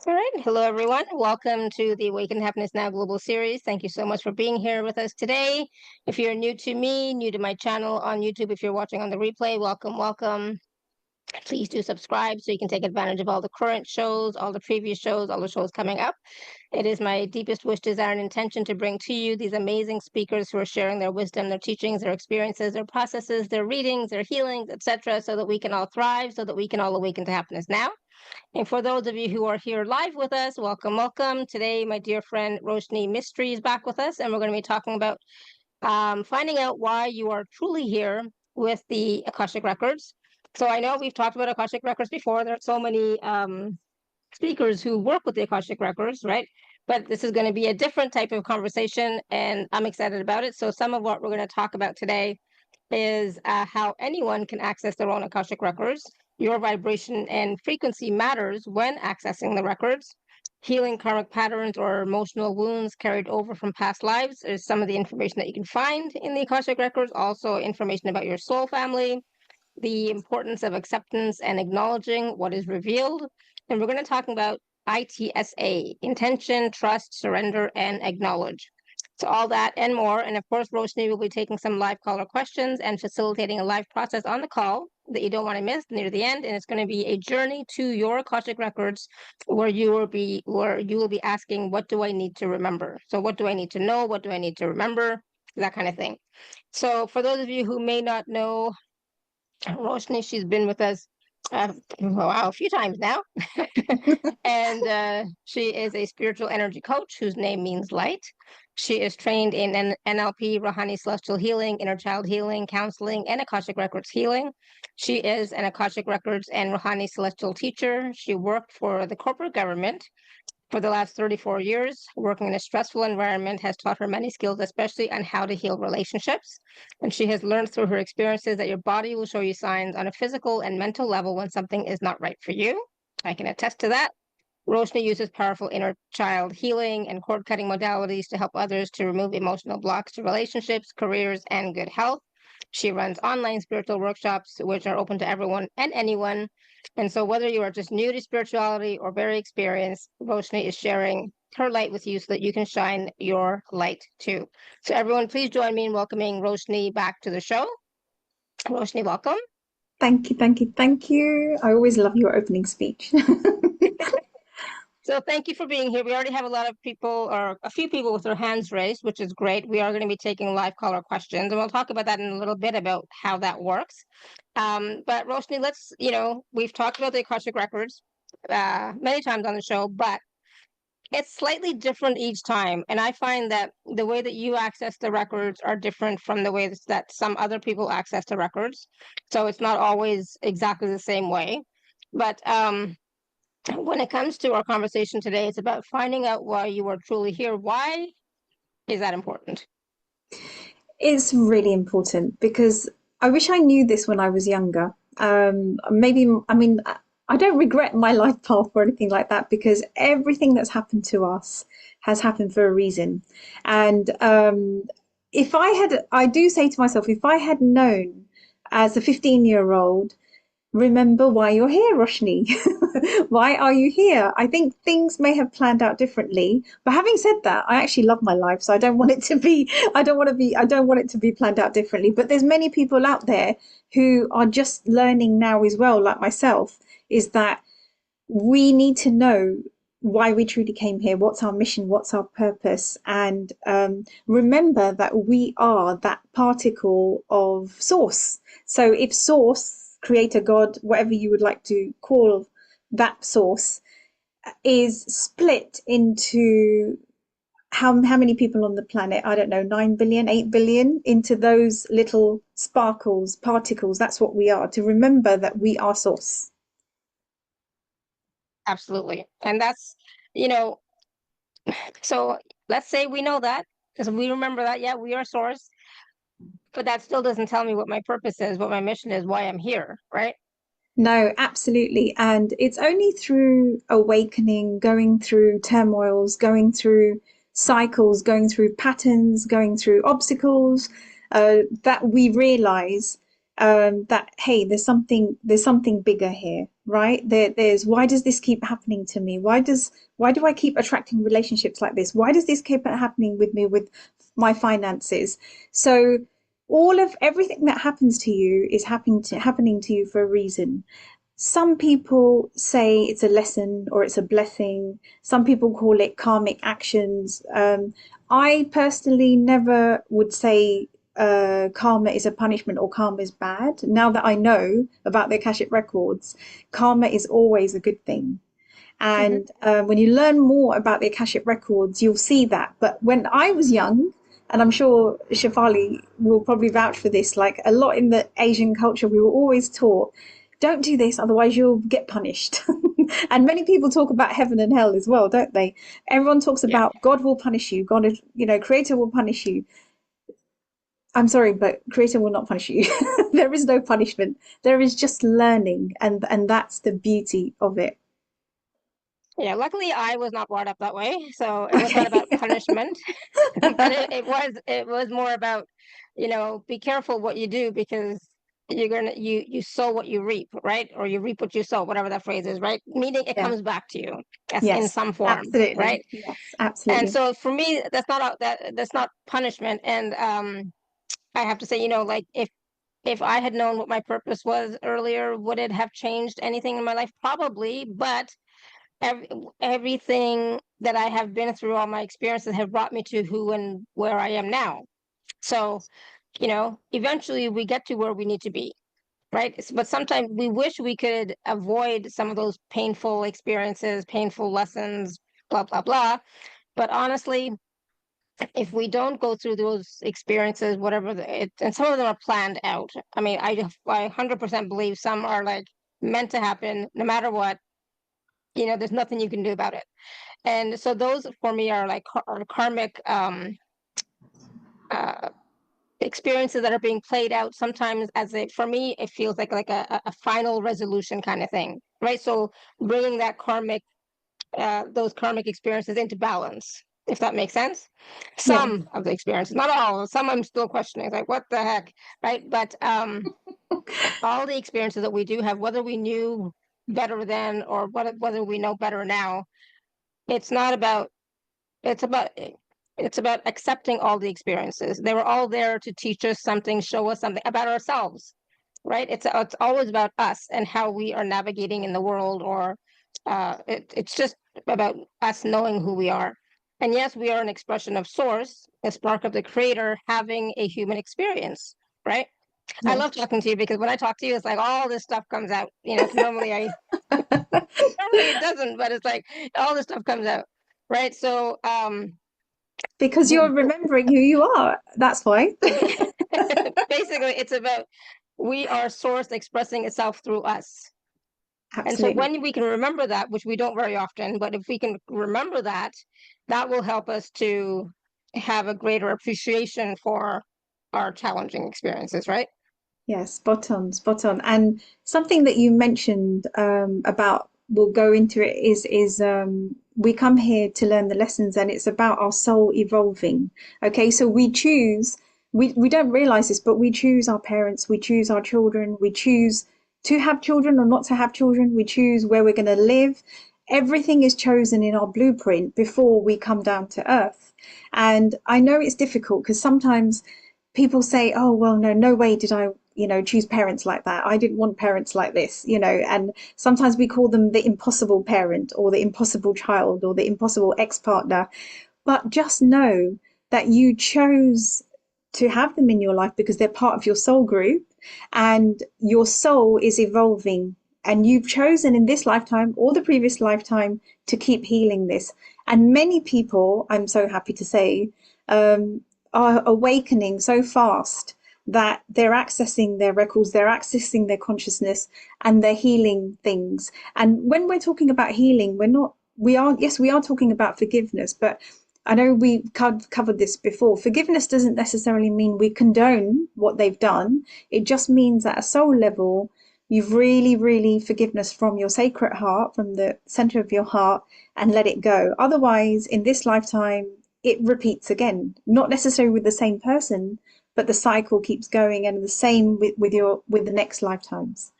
All right. Hello, everyone. Welcome to the Awaken Happiness Now Global Series. Thank you so much for being here with us today. If you're new to me, new to my channel on YouTube, if you're watching on the replay, welcome, welcome. Please do subscribe so you can take advantage of all the current shows, all the previous shows, all the shows coming up. It is my deepest wish, desire, and intention to bring to you these amazing speakers who are sharing their wisdom, their teachings, their experiences, their processes, their readings, their healings, etc., so that we can all thrive, so that we can all awaken to happiness now. And for those of you who are here live with us, welcome, welcome. Today, my dear friend Roshney Mistry is back with us, and we're going to be talking about finding out why you are truly here with the Akashic Records. So I know we've talked about Akashic Records before. There are so many speakers who work with the Akashic Records, right? But this is going to be a different type of conversation, and I'm excited about it. So some of what we're going to talk about today is how anyone can access their own Akashic Records. Your vibration and frequency matters when accessing the records. Healing karmic patterns or emotional wounds carried over from past lives is some of the information that you can find in the Akashic Records. Also, information about your soul family, the importance of acceptance and acknowledging what is revealed. And we're going to talk about ITSA, intention, trust, surrender, and acknowledge. So all that and more. And of course, Roshney will be taking some live caller questions and facilitating a live process on the call that you don't want to miss near the end. And it's going to be a journey to your Akashic Records where you will be asking, what do I need to remember? So what do I need to know? What do I need to remember? That kind of thing. So for those of you who may not know Roshni, she's been with us a few times now. And she is a spiritual energy coach whose name means light. She is trained in NLP, Rohani Celestial Healing, Inner Child Healing, Counseling, and Akashic Records Healing. She is an Akashic Records and Rohani Celestial teacher. She worked for the corporate government for the last 34 years. Working in a stressful environment has taught her many skills, especially on how to heal relationships. And she has learned through her experiences that your body will show you signs on a physical and mental level when something is not right for you. I can attest to that. Roshni uses powerful inner child healing and cord cutting modalities to help others to remove emotional blocks to relationships, careers, and good health. She runs online spiritual workshops, which are open to everyone and anyone. And so, whether you are just new to spirituality or very experienced, Roshni is sharing her light with you so that you can shine your light too. So, everyone, please join me in welcoming Roshni back to the show. Roshni, welcome. Thank you, thank you, thank you. I always love your opening speech. So thank you for being here. We already have a lot of people, or a few people with their hands raised, which is great. We are going to be taking live caller questions, and we'll talk about that in a little bit about how that works. But Roshni, we've talked about the Akashic Records many times on the show, but it's slightly different each time. And I find that the way that you access the records are different from the way that some other people access the records. So it's not always exactly the same way. But when it comes to our conversation today, it's about finding out why you are truly here. Why is that important? It's really important because I wish I knew this when I was younger. Maybe, I mean, I don't regret my life path or anything like that because everything that's happened to us has happened for a reason. And if I had, I do say to myself, if I had known as a 15-year-old remember why you're here, Roshni. Why are you here? I think things may have planned out differently. But having said that, I actually love my life. So I don't want it to be, I don't want it to be planned out differently. But there's many people out there who are just learning now as well, like myself, is that we need to know why we truly came here, what's our mission, what's our purpose, and remember that we are that particle of source. So if source, creator, God, whatever you would like to call that source, is split into how many people on the planet? I don't know, 9 billion, 8 billion, into those little sparkles, particles. That's what we are. To remember that we are source. Absolutely. And that's, you know, so let's say we know that because we remember that, yeah, we are source, but that still doesn't tell me what my purpose is, what my mission is, why I'm here, right? No, absolutely. And it's only through awakening, going through turmoils, going through cycles, going through patterns, going through obstacles, that we realize that hey, there's something bigger here. right? There's why does this keep happening to me? Why do I keep attracting relationships like this? Why does this keep happening with me with my finances? So all of everything that happens to you is happening to you for a reason. Some people say it's a lesson or it's a blessing. Some people call it karmic actions. I personally never would say karma is a punishment or karma is bad. Now that I know about the Akashic Records, karma is always a good thing. Hmm. And when you learn more about the Akashic Records, you'll see that. But when I was young, and I'm sure Shefali will probably vouch for this, like a lot in the Asian culture, we were always taught, don't do this, otherwise you'll get punished. And many people talk about heaven and hell as well, don't they? Everyone talks Yeah. about God will punish you, God, Creator will punish you. I'm sorry, but Creator will not punish you. There is no punishment. There is just learning, and that's the beauty of it. Yeah, luckily I was not brought up that way, so it was not Okay. about punishment, but it was more about, be careful what you do because you sow what you reap, right? Or you reap what you sow, whatever that phrase is, right? Meaning it Yeah. comes back to you as in Yes, some form, absolutely. right? Yes, And absolutely. so for me, that's not punishment. And I have to say, like if I had known what my purpose was earlier, would it have changed anything in my life? Probably, but every, everything that I have been through, all my experiences have brought me to who and where I am now. So, eventually we get to where we need to be, right? But sometimes we wish we could avoid some of those painful experiences, painful lessons, blah, blah, blah. But honestly, if we don't go through those experiences, whatever and some of them are planned out. I mean, I 100% believe some are like meant to happen no matter what. There's nothing you can do about it. And so those for me are like are karmic uh, experiences that are being played out sometimes as for me it feels like a final resolution kind of thing, right? So bringing that karmic those karmic experiences into balance, if that makes sense. Yeah. Some of the experiences, not all. Some I'm still questioning, like what the heck, right? But all the experiences that we do have, whether we knew better then or whether we know better now, it's not about it's about it's about accepting all the experiences. They were all there to teach us something, show us something about ourselves, right? It's always about us and how we are navigating in the world, or it's just about us knowing who we are. And yes, we are an expression of source, a spark of the creator, having a human experience, right? I Yes. love talking to you because when I talk to you, it's like all this stuff comes out. Normally it doesn't, but it's like all this stuff comes out, right? So Because you're remembering who you are. That's why. basically it's about we are source expressing itself through us. And so Absolutely. when we can remember that, which we don't very often, but if we can remember that, that will help us to have a greater appreciation for our challenging experiences, right? Yes, spot on, spot on. And something that you mentioned about we'll go into it is we come here to learn the lessons and it's about our soul evolving. Okay, so we don't realize this, but we choose our parents, we choose our children, we choose to have children or not to have children, we choose where we're going to live. Everything is chosen in our blueprint before we come down to earth. And I know it's difficult because sometimes people say, oh, well, no, no way did I, choose parents like that. I didn't want parents like this, and sometimes we call them the impossible parent or the impossible child or the impossible ex-partner. But just know that you chose to have them in your life because they're part of your soul group and your soul is evolving. And you've chosen in this lifetime or the previous lifetime to keep healing this. And many people, I'm so happy to say, um, are awakening so fast that they're accessing their records, they're accessing their consciousness, and they're healing things. And when we're talking about healing, yes, we are talking about forgiveness, but I know we covered this before. Forgiveness doesn't necessarily mean we condone what they've done. It just means at a soul level, you've really, really forgiveness from your sacred heart, from the center of your heart, and let it go. Otherwise, in this lifetime, it repeats again, not necessarily with the same person, but the cycle keeps going, and the same with the next lifetimes.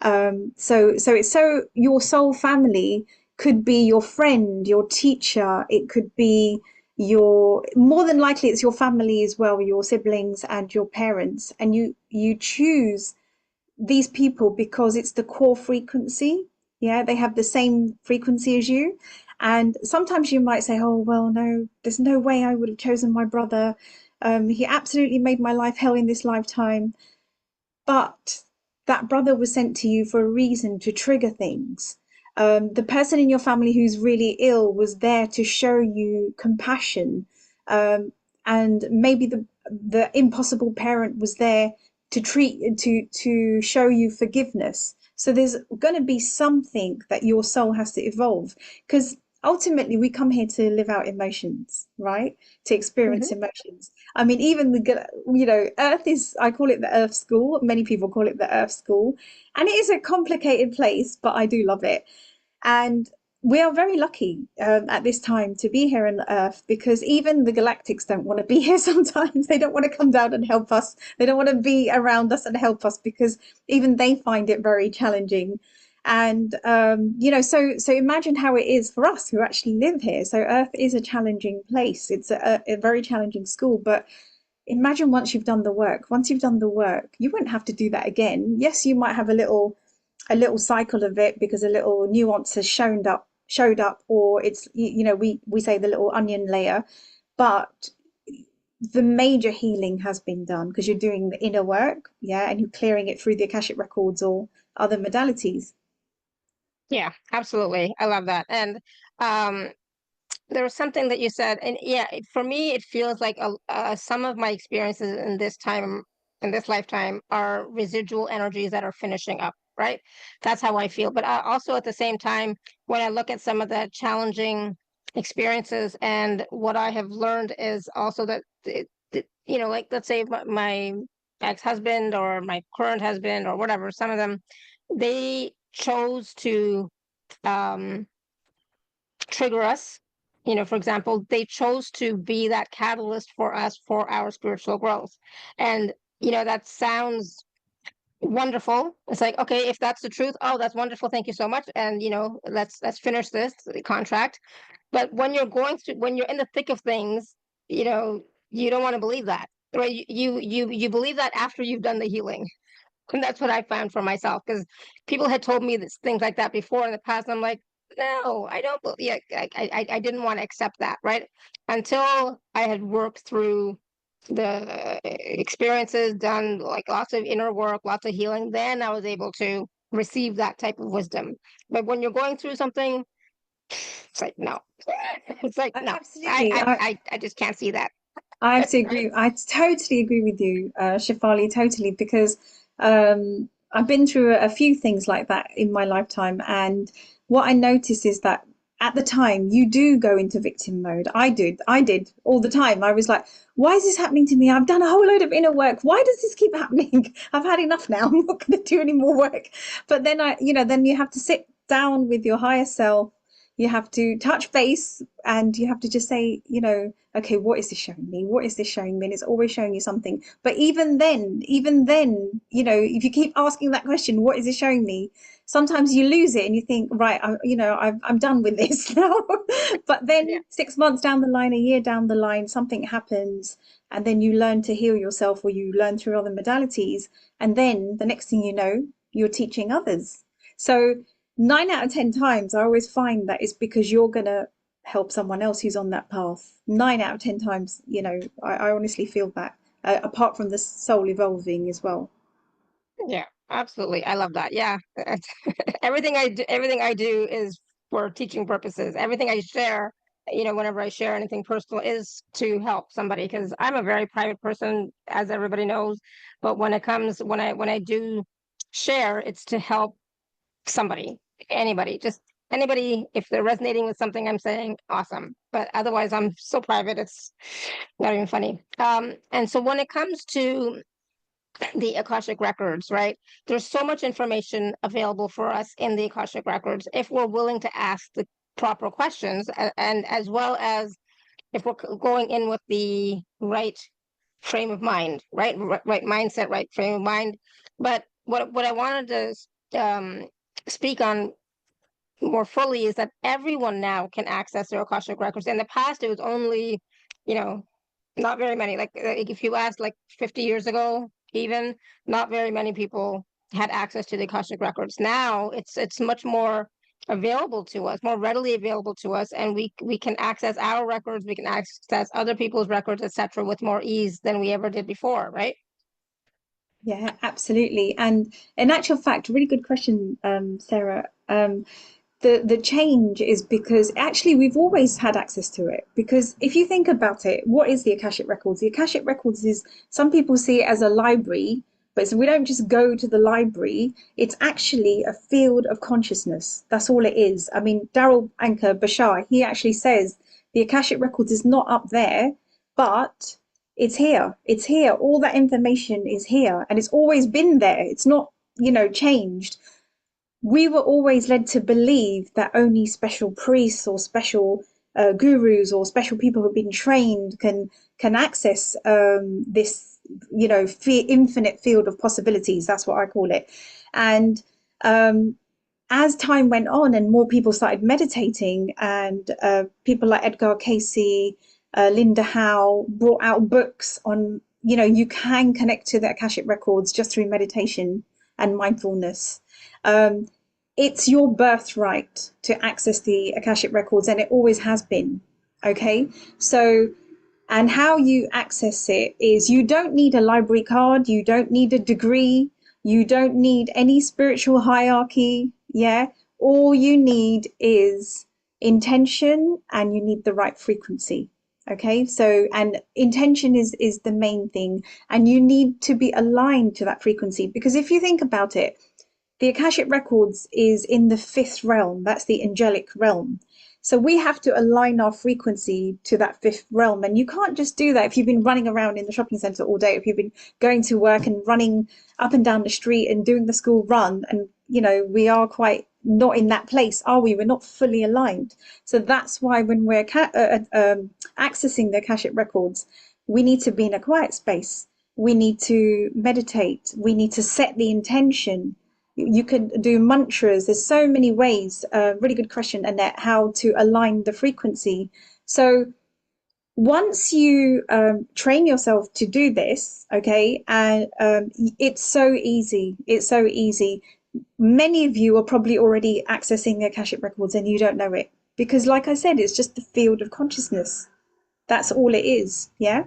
So your soul family could be your friend, your teacher. It could be your, more than likely it's your family as well, your siblings and your parents. And you choose these people because it's the core frequency. Yeah, they have the same frequency as you. And sometimes you might say, oh, well, no, there's no way I would have chosen my brother. He absolutely made my life hell in this lifetime. But that brother was sent to you for a reason, to trigger things. The person in your family who's really ill was there to show you compassion. Um, and maybe the impossible parent was there to show you forgiveness. So there's going to be something that your soul has to evolve, because ultimately we come here to live out emotions, right? To experience Hmm. emotions. I mean, even Earth is, I call it the Earth School. Many people call it the Earth School. And it is a complicated place, but I do love it. And we are very lucky at this time to be here on Earth, because even the galactics don't want to be here sometimes. They don't want to come down and help us. They don't want to be around us and help us, because even they find it very challenging. And so imagine how it is for us who actually live here. So Earth is a challenging place. It's a very challenging school, but imagine once you've done the work, you won't have to do that again. Yes, you might have a little cycle of it because a little nuance has showed up, or it's, we say the little onion layer, but the major healing has been done because you're doing the inner work, yeah, and you're clearing it through the Akashic records or other modalities. Yeah, absolutely. I love that. And um, there was something that you said, and yeah, for me, it feels like some of my experiences in this time, in this lifetime, are residual energies that are finishing up, right? That's how I feel. But also at the same time, when I look at some of the challenging experiences, and what I have learned is also that, like let's say my ex-husband or my current husband or whatever, some of them, they chose to um trigger us. For example, they chose to be that catalyst for us for our spiritual growth. And, that sounds wonderful. It's like, okay, if that's the truth, oh, that's wonderful. Thank you so much. And, let's finish this contract. But when you're in the thick of things, you know, you don't want to believe that. Right? You believe that after you've done the healing. And that's what I found for myself, because people had told me things like that before in the past. And I'm like, no, I don't believe. Yeah, I didn't want to accept that, right? Until I had worked through the experiences, done like lots of inner work, lots of healing. Then I was able to receive that type of wisdom. But when you're going through something, it's like no, it's like no, Absolutely. I just can't see that, I have to right? agree. I totally agree with you, Shefali, totally, because I've been through a few things like that in my lifetime. And what I noticed is that at the time, you do go into victim mode. I did all the time. I was like, why is this happening to me? I've done a whole load of inner work. Why does this keep happening? I've had enough now. I'm not going to do any more work. But then you have to sit down with your higher self. You have to touch base, and you have to just say, okay, what is this showing me? What is this showing me? And it's always showing you something. But even then, if you keep asking that question, what is it showing me? Sometimes you lose it and you think, right, I'm done with this now. But Yeah. then 6 months down the line, a year down the line, something happens, and then you learn to heal yourself, or you learn through other modalities. And then the next thing you know, you're teaching others. So 9 out of 10 times, I always find that it's because you're going to help someone else who's on that path. 9 out of 10 times, I honestly feel that, apart from the soul evolving as well. Yeah, absolutely. I love that. Yeah. Everything I do is for teaching purposes. Everything I share, whenever I share anything personal, is to help somebody, because I'm a very private person, as everybody knows. But when I do share, it's to help somebody, anybody, just anybody. If they're resonating with something I'm saying, awesome. But otherwise, I'm so private, it's not even funny. And so when it comes to the Akashic Records, right? There's so much information available for us in the Akashic Records if we're willing to ask the proper questions, and as well as if we're going in with the right frame of mind, right? Right mindset, right frame of mind. But what I wanted to speak on more fully is that everyone now can access their Akashic records. In the past, it was only, you know, not very many. Like if you asked like 50 years ago, even not very many people had access to the Akashic records. Now it's much more available to us, more readily available to us, and we can access our records, we can access other people's records, etc., with more ease than we ever did before, right? Yeah, absolutely. And in actual fact, really good question, Sarah. The change is because actually we've always had access to it. Because if you think about it, what is the Akashic Records? The Akashic Records is, some people see it as a library, but so we don't just go to the library. It's actually a field of consciousness. That's all it is. I mean, Daryl Anker Bashar, he actually says the Akashic Records is not up there, but it's here. It's here. All that information is here, and it's always been there. It's not, changed. We were always led to believe that only special priests or special gurus or special people who've been trained can access this, infinite field of possibilities. That's what I call it. And as time went on and more people started meditating, and people like Edgar Casey, Linda Howe brought out books on, you can connect to the Akashic records just through meditation and mindfulness. Um, it's your birthright to access the Akashic records, and it always has been. Okay. So, and how you access it is, you don't need a library card, you don't need a degree, you don't need any spiritual hierarchy. Yeah. All you need is intention, and you need the right frequency. Okay. So, and intention is the main thing, and you need to be aligned to that frequency, because if you think about it, the Akashic Records is in the fifth realm. That's the angelic realm. So we have to align our frequency to that fifth realm. And you can't just do that if you've been running around in the shopping center all day, if you've been going to work and running up and down the street and doing the school run. And, we are quite not in that place, are we? We're not fully aligned. So that's why when we're accessing the Akashic Records, we need to be in a quiet space. We need to meditate. We need to set the intention. You can do mantras. There's so many ways. Really good question, Annette, how to align the frequency. So once you train yourself to do this, okay, and it's so easy. It's so easy. Many of you are probably already accessing the Akashic records and you don't know it, because like I said, it's just the field of consciousness. That's all it is. Yeah.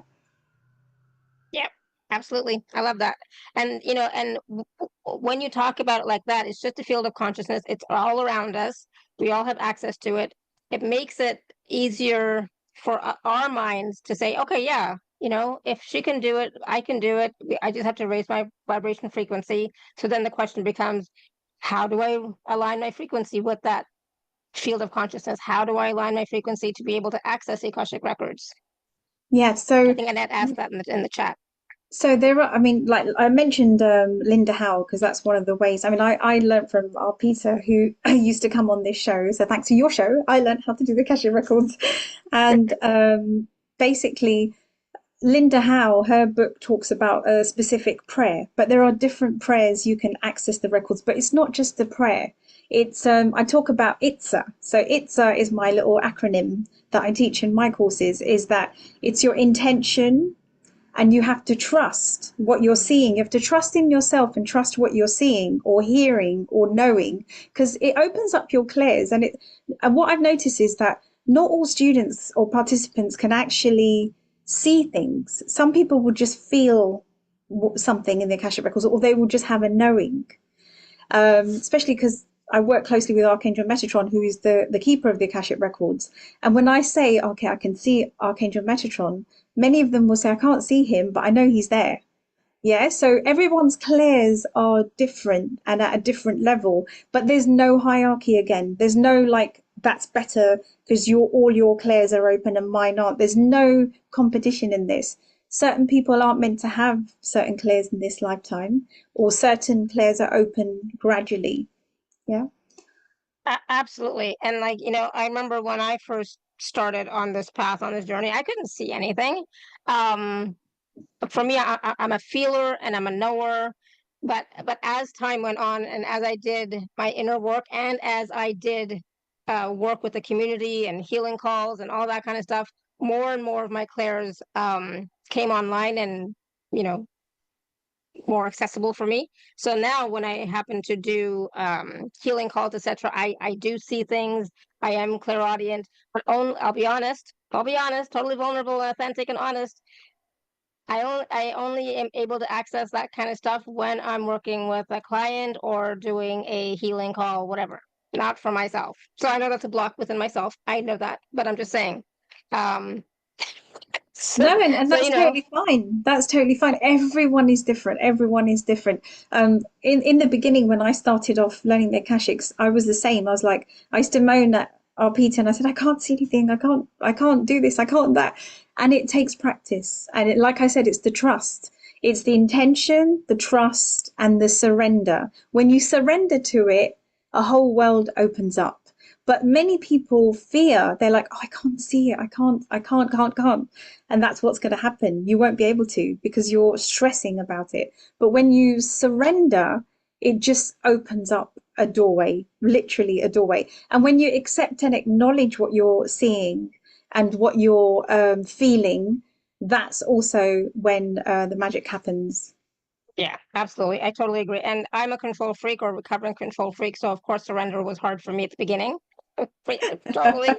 Yeah, absolutely. I love that. And when you talk about it like that, it's just a field of consciousness. It's all around us. We all have access to it. It makes it easier for our minds to say, okay, yeah, if she can do it, I can do it. I just have to raise my vibration frequency. So then the question becomes, how do I align my frequency with that field of consciousness? How do I align my frequency to be able to access the Akashic records? Yeah. I So think Annette asked that in the chat. there are, I mean, like I mentioned, Linda Howe, because that's one of the ways. I mean, I learned from our Peter, who used to come on this show. So thanks to your show, I learned how to do the Akashic records. And basically, Linda Howe, her book talks about a specific prayer, but there are different prayers you can access the records. But it's not just the prayer. It's I talk about ITSA. So ITSA is my little acronym that I teach in my courses. Is that it's your intention, and you have to trust what you're seeing. You have to trust in yourself and trust what you're seeing or hearing or knowing, because it opens up your clairs. And what I've noticed is that not all students or participants can actually see things. Some people will just feel something in the Akashic records, or they will just have a knowing. Especially because I work closely with Archangel Metatron, who is the keeper of the Akashic records. And when I say, okay, I can see Archangel Metatron, many of them will say, I can't see him, but I know he's there. Yeah, so everyone's clairs are different and at a different level, but there's no hierarchy again. There's no like, that's better because all your clairs are open and mine aren't. There's no competition in this. Certain people aren't meant to have certain clairs in this lifetime, or certain clairs are open gradually. Yeah. Absolutely. And I remember when I first started on this path, on this journey, I couldn't see anything. For me, I'm a feeler and I'm a knower. but as time went on, and as I did my inner work, and as I did work with the community and healing calls and all that kind of stuff, more and more of my clairs came online, and you know more accessible for me. So now when I happen to do healing calls, etc., I do see things. I am clairaudient, but I'll be honest, totally vulnerable, authentic, and honest. I only am able to access that kind of stuff when I'm working with a client or doing a healing call, whatever, not for myself. So I know that's a block within myself. I know that, but I'm just saying. Um, so, No, and so that's totally fine. That's totally fine. Everyone is different. Everyone is different. In the beginning, when I started off learning the Akashics, I was the same. I was like, I used to moan at our Peter, and I said, I can't see anything. I can't do this. I can't that. And it takes practice. And like I said, it's the trust. It's the intention, the trust, and the surrender. When you surrender to it, a whole world opens up. But many people fear. They're like, oh, I can't see it. I can't. And that's what's going to happen. You won't be able to because you're stressing about it. But when you surrender, it just opens up a doorway, literally a doorway. And when you accept and acknowledge what you're seeing and what you're feeling, that's also when the magic happens. yeah, absolutely. I totally agree. And I'm a control freak or recovering control freak. So of course surrender was hard for me at the beginning. Yeah, totally.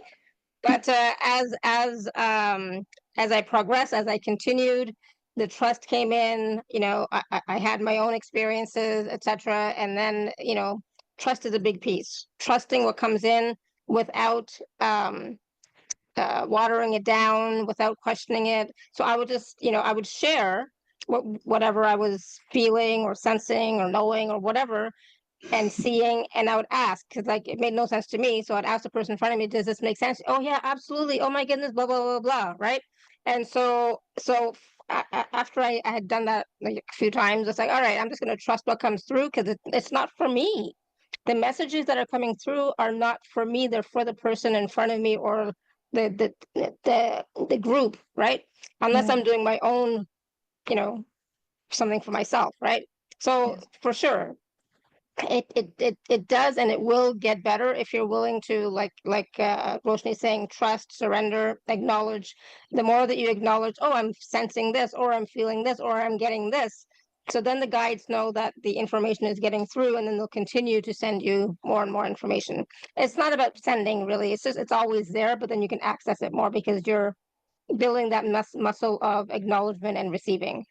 But as I progressed, as I continued, the trust came in. I had my own experiences, etc. And then, trust is a big piece. Trusting what comes in without watering it down, without questioning it. So I would just, I would share whatever I was feeling or sensing or knowing or whatever, and seeing, and I would ask, because like it made no sense to me. So I'd ask the person in front of me, does this make sense? Oh yeah, absolutely. Oh my goodness, blah blah blah blah, right? And after I had done that like a few times, it's like, all right, I'm just going to trust what comes through, because it's not for me. The messages that are coming through are not for me. They're for the person in front of me, or the group, right? Unless I'm Yeah. doing my own, you know, something for myself, right? So Yes. for sure, it does, and it will get better if you're willing to, like Roshni saying, trust, surrender, acknowledge. The more that you acknowledge, oh, I'm sensing this, or I'm feeling this, or I'm getting this. So then the guides know that the information is getting through, and then they'll continue to send you more and more information. It's not about sending, really. It's just, it's always there, but then you can access it more because you're building that muscle of acknowledgement and receiving.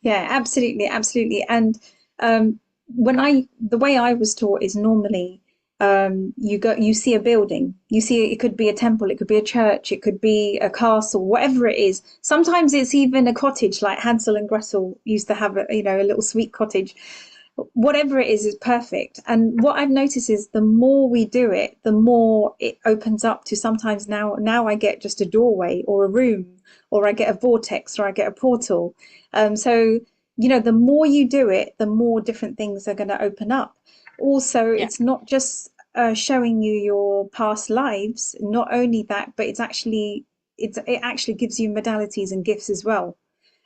Yeah, absolutely, absolutely. And the way I was taught is normally you see a building, you see it could be a temple, it could be a church, it could be a castle, whatever it is. Sometimes it's even a cottage, like Hansel and Gretel used to have a little sweet cottage. Whatever it is perfect. And what I've noticed is the more we do it, the more it opens up to sometimes now I get just a doorway or a room, or I get a vortex, or I get a portal. So the more you do it, the more different things are going to open up. Also, Yeah. it's not just showing you your past lives. Not only that, but it actually gives you modalities and gifts as well.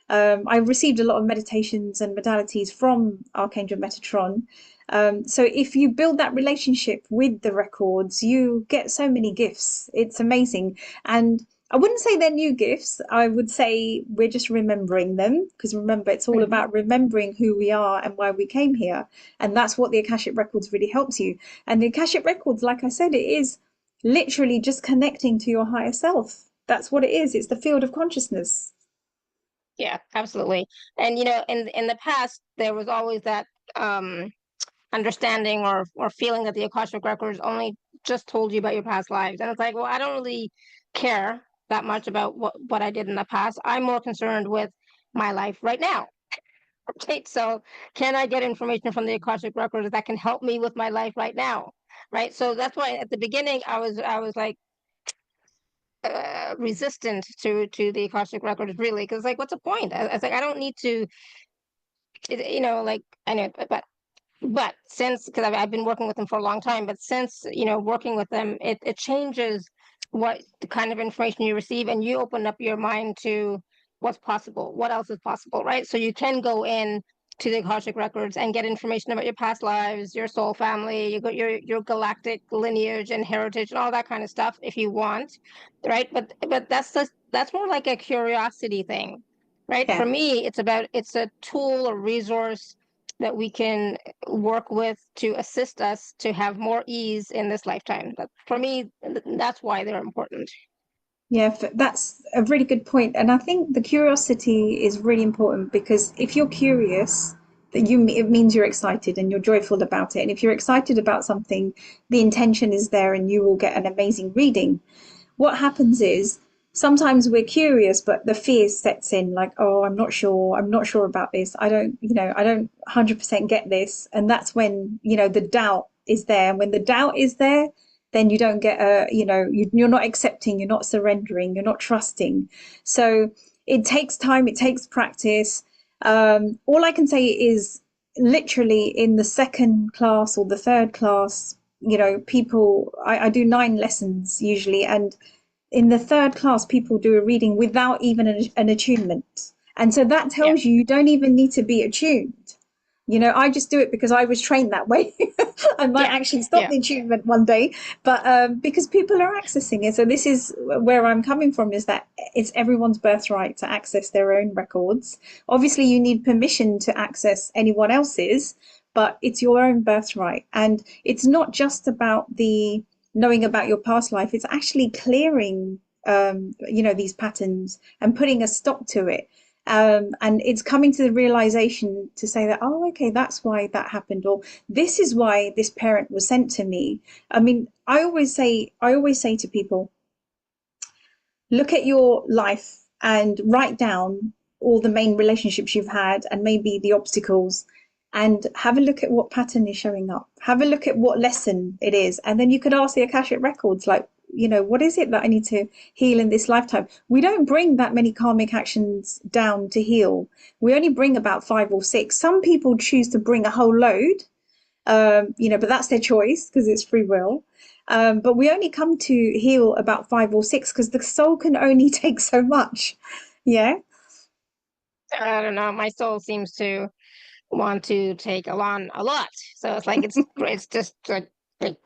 I received a lot of meditations and modalities from Archangel Metatron. So if you build that relationship with the records, you get so many gifts. It's amazing. And I wouldn't say they're new gifts. I would say we're just remembering them, because remember, it's all Mhm. about remembering who we are and why we came here. And that's what the Akashic Records really helps you. And the Akashic Records, like I said, it is literally just connecting to your higher self. That's what it is. It's the field of consciousness. Yeah, absolutely. And in the past, there was always that um understanding or feeling that the Akashic Records only just told you about your past lives. And it's like, well, I don't really care that much about what I did in the past. I'm more concerned with my life right now. Right. So can I get information from the Akashic Records that can help me with my life right now? Right. So that's why at the beginning I was like resistant to the Akashic Records, really, because like, what's the point? I was like, I don't need to, like, I know, but since, because I've been working with them for a long time, but since working with them, it changes what the kind of information you receive, and you open up your mind to what's possible, what else is possible, right? So you can go in to the Akashic Records and get information about your past lives, your soul family, your galactic lineage and heritage and all that kind of stuff if you want, right? But that's more like a curiosity thing, right? For Yeah. me, it's a tool or resource that we can work with to assist us to have more ease in this lifetime. For me, that's why they're important. Yeah, that's a really good point. And I think the curiosity is really important because if you're curious, that it means you're excited and you're joyful about it. And if you're excited about something, the intention is there and you will get an amazing reading. What happens is sometimes we're curious, but the fear sets in like, oh, I'm not sure about this. I don't 100% get this. And that's when, the doubt is there. And when the doubt is there, then you don't get you're not accepting, you're not surrendering, you're not trusting. So it takes time, it takes practice. All I can say is literally in the second class or the third class, I do 9 lessons usually, and in the third class, people do a reading without even an attunement. And so that Yeah, tells you don't even need to be attuned. I just do it because I was trained that way. I might yeah, actually stop yeah, the attunement one day, but because people are accessing it. So this is where I'm coming from, is that it's everyone's birthright to access their own records. Obviously, you need permission to access anyone else's, but it's your own birthright. And it's not just about the knowing about your past life, it's actually clearing these patterns and putting a stop to it. And it's coming to the realization to say that, oh, okay, that's why that happened, or this is why this parent was sent to me. I mean, I always say to people, look at your life and write down all the main relationships you've had and maybe the obstacles, and have a look at what pattern is showing up. Have a look at what lesson it is. And then you could ask the Akashic Records, like, what is it that I need to heal in this lifetime? We don't bring that many karmic actions down to heal. We only bring about 5 or 6. Some people choose to bring a whole load, but that's their choice because it's free will. But we only come to heal about 5 or 6 because the soul can only take so much. Yeah. I don't know. My soul seems to want to take on a lot. So it's like it's just a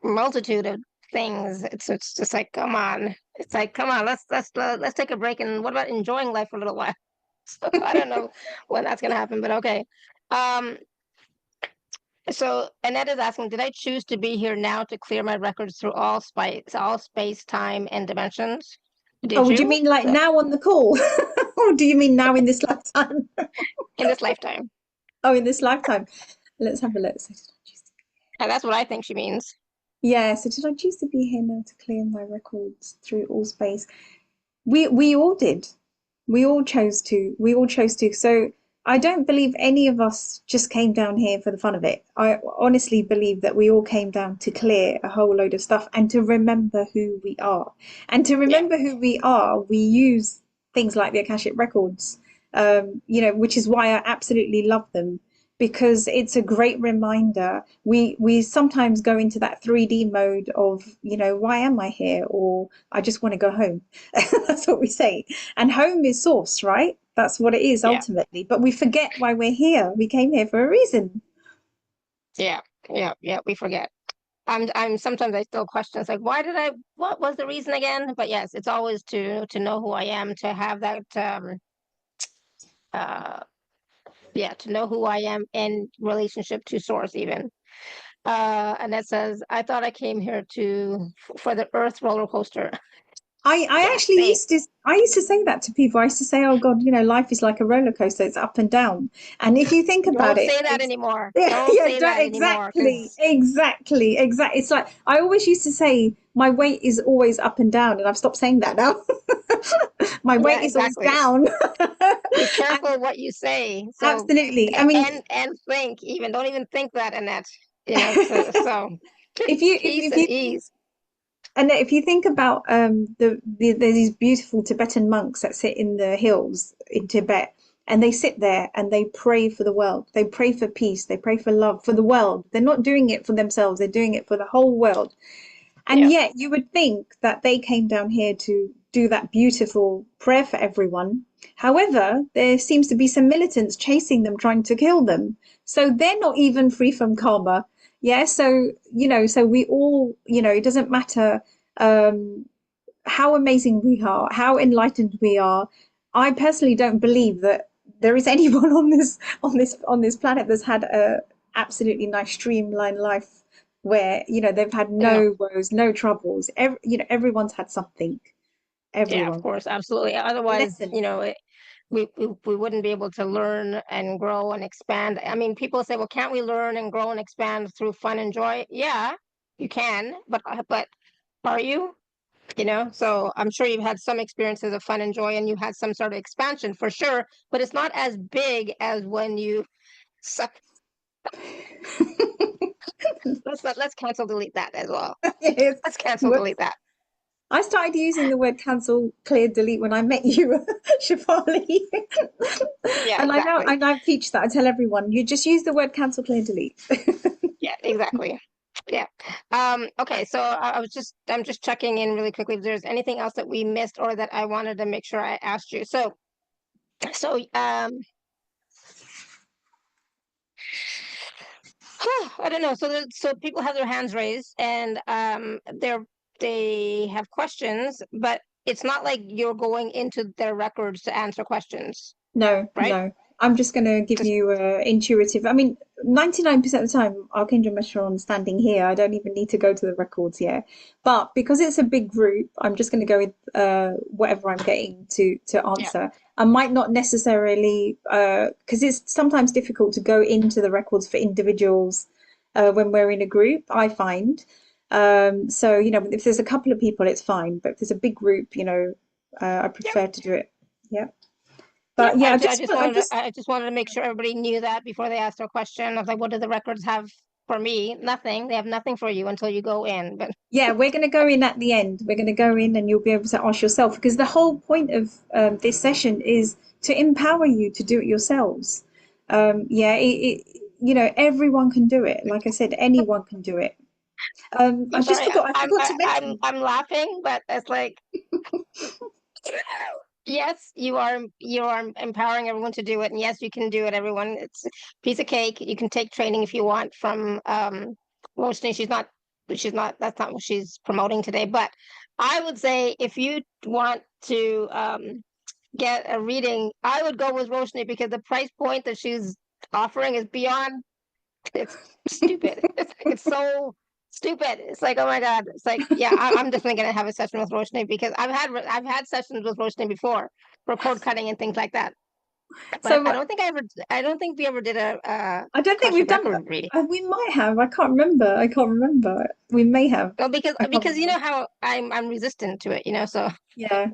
multitude of things. It's just like, come on. It's like, come on, let's take a break, and what about enjoying life for a little while? So I don't know when that's gonna happen, but okay. Um, so Annette is asking, did I choose to be here now to clear my records through all space, time, and dimensions? Did Oh, do you you? mean like So now on the call? Or do you mean now in this lifetime? in this lifetime. Oh, in this lifetime. Let's have a look. So did I choose to... And that's what I think she means. Yeah, so did I choose to be here now to clear my records through all space? We all did. We all chose to. We all chose to. So I don't believe any of us just came down here for the fun of it. I honestly believe that we all came down to clear a whole load of stuff and to remember who we are. And to Yeah, remember who we are, we use things like the Akashic Records, which is why I absolutely love them, because it's a great reminder. We sometimes go into that 3D mode of, why am I here? Or I just want to go home. That's what we say. And home is source, right? That's what it is yeah, ultimately. But we forget why we're here. We came here for a reason. yeah, yeah. We forget. I'm sometimes I still question. It's like, what was the reason again? But yes, it's always to know who I am, to have that uh yeah, to know who I am in relationship to source even. And that says, I thought I came here for the earth roller coaster. I Yes, actually same. used to say that to people. I used to say, oh God, life is like a roller coaster, it's up and down. And if you think about Don't it, say that anymore. yeah, Don't yeah, say that anymore, exactly, because exactly, exactly. It's like I always used to say my weight is always up and down, and I've stopped saying that now. My weight yeah, is always exactly. down. Be And careful what you say. So absolutely. I mean, and think, even don't even think that, Annette. So if you peace if and you ease. and if you think about there's these beautiful Tibetan monks that sit in the hills in Tibet, and they sit there and they pray for the world. They pray for peace. They pray for love for the world. They're not doing it for themselves. They're doing it for the whole world. And Yes. yet, you would think that they came down here to do that beautiful prayer for everyone. However, there seems to be some militants chasing them, trying to kill them. So they're not even free from karma. Yeah. So, so we all, it doesn't matter how amazing we are, how enlightened we are. I personally don't believe that there is anyone on this planet that's had a absolutely nice streamlined life where, they've had No. no woes, no troubles. Everyone's had something. Yeah, of Everyone. course, absolutely. A Otherwise, lesson. we wouldn't be able to learn and grow and expand. I mean, people say, well, can't we learn and grow and expand through fun and joy? Yeah, you can, but are you? So I'm sure you've had some experiences of fun and joy, and you had some sort of expansion for sure, but it's not as big as when you suck. Let's cancel delete that as well. Yes. Let's cancel Whoops. delete that. I started using the word cancel, clear, delete when I met you, Shefali. Yeah, And I exactly. now teach that. I tell everyone, you just use the word cancel, clear, delete. Yeah, exactly. Yeah. Okay, so I'm just checking in really quickly if there's anything else that we missed or that I wanted to make sure I asked you. So I don't know. So people have their hands raised and they have questions, but it's not like you're going into their records to answer questions, No, right? no. I'm just going to give Just you intuitive. I mean, 99% of the time, Archangel Meshron standing here, I don't even need to go to the records yet. But because it's a big group, I'm just going to go with whatever I'm getting to yeah. answer. I might not necessarily, because it's sometimes difficult to go into the records for individuals when we're in a group, I find. So, if there's a couple of people, it's fine. But if there's a big group, I Yeah. prefer to do it. Yeah. Yeah, But yeah, I just wanted to make sure everybody knew that before they asked their question. I was like, what do the records have for me? Nothing. They have nothing for you until you go in. But yeah, we're going to go in at the end. We're going to go in, and you'll be able to ask yourself because the whole point of this session is to empower you to do it yourselves. Yeah, everyone can do it. Like I said, anyone can do it. I I'm just sorry, forgot. I forgot to mention. I'm laughing, but it's like, yes, you are empowering everyone to do it, and yes, you can do it, everyone. It's a piece of cake. You can take training if you want from Roshney. She's not that's not what she's promoting today. But I would say if you want to get a reading, I would go with Roshney because the price point that she's offering is beyond it's stupid. It's so stupid. It's like, oh my God. It's like, yeah, I'm definitely gonna have a session with Roshney because I've had sessions with Roshney before for code cutting and things like that. But So I don't think we ever did a I don't think we've Akashic done. record reading. We might have. I can't remember. I can't remember. We may have. Well, I can't because you remember. know how I'm resistant to it, Yeah.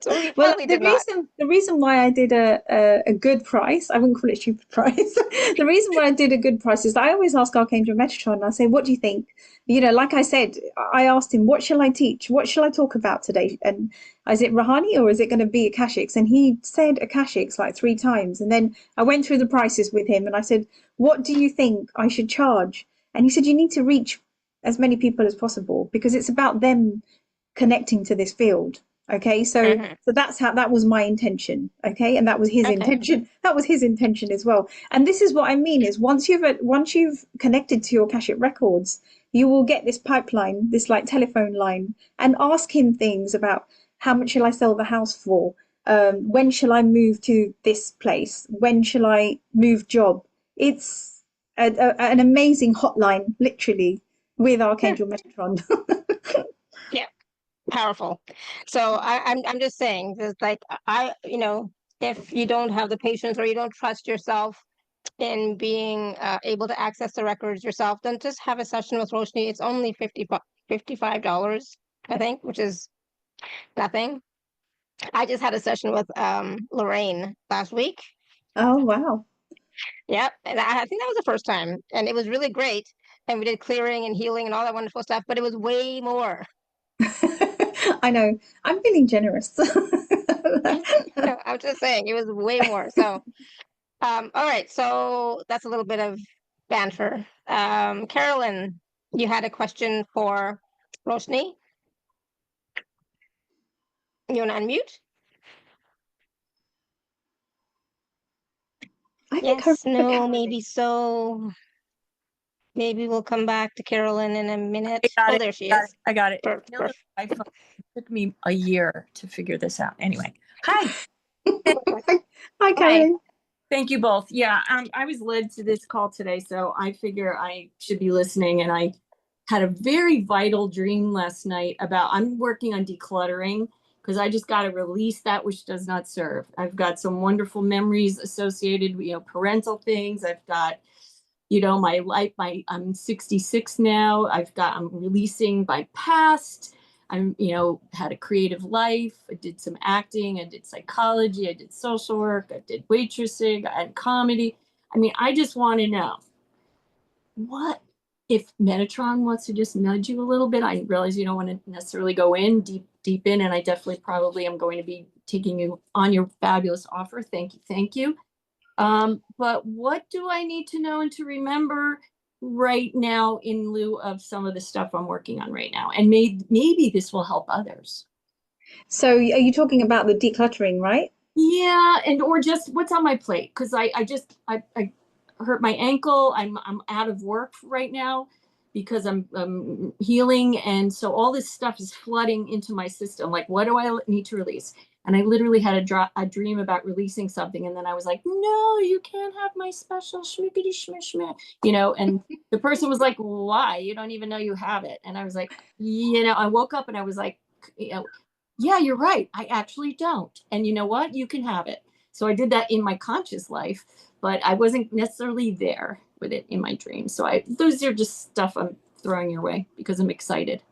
so we Well, probably the did not. reason why I did a good price, I wouldn't call it stupid price. The reason why I did a good price is I always ask Archangel Metatron, I say, what do you think? Like I said, I asked him, what shall I teach? What shall I talk about today? And is it Rahani or is it going to be Akashics? And he said Akashics like 3 times. And then I went through the prices with him and I said, what do you think I should charge? And he said, you need to reach as many people as possible because it's about them connecting to this field. Okay, so Hmm. that was my intention. Okay, and that was his Okay. intention. That was his intention as well. And this is what I mean is once you've connected to your Akashic records, you will get this pipeline, this like telephone line, and ask him things about how much shall I sell the house for? When shall I move to this place? When shall I move job? It's an amazing hotline, literally, with Hmm. Archangel Metatron. Yeah. Powerful. So I'm just saying, there's like if you don't have the patience or you don't trust yourself in being able to access the records yourself, then just have a session with Roshni. It's only $55, I think, which is nothing. I just had a session with Lorraine last week. Oh, wow. Yep, and I think that was the first time, and it was really great. And we did clearing and healing and all that wonderful stuff, but it was way more. I know. I'm feeling generous. I'm just saying, it was way more. So, all right, so that's a little bit of banter. Carolyn, you had a question for Roshni. You want to unmute? I think I Yes, remember no, maybe caroling. so. Maybe we'll come back to Carolyn in a minute. I got Oh, it. there she Got it. is. I got it. Perf, You know, perf. the iPhone took me a year to figure this out. Anyway, hi. Hi, Hi. Carolyn. Thank you both. Yeah, I was led to this call today, so I figure I should be listening. And I had a very vital dream last night about I'm working on decluttering because I just got to release that which does not serve. I've got some wonderful memories associated with, parental things. I've got, my life, I'm 66 now. I'm releasing my past. Had a creative life. I did some acting. I did psychology. I did social work. I did waitressing and comedy. I mean, I just want to know what if Metatron wants to just nudge you a little bit. I realize you don't want to necessarily go in deep in, and I definitely probably am going to be taking you on your fabulous offer. Thank you. Thank you. But what do I need to know and to remember right now in lieu of some of the stuff I'm working on right now? And maybe this will help others. So, are you talking about the decluttering, right? Yeah, and or just what's on my plate because I hurt my ankle. I'm out of work right now because I'm healing, and so all this stuff is flooding into my system. Like, what do I need to release? And I literally had a dream about releasing something, and then I was like, no, you can't have my special schmickety schmick, And the person was like, why? You don't even know you have it. And I was like, I woke up and I was like, yeah, you're right. I actually don't. And you know what? You can have it. So I did that in my conscious life, but I wasn't necessarily there with it in my dreams. So those are just stuff I'm throwing your way because I'm excited.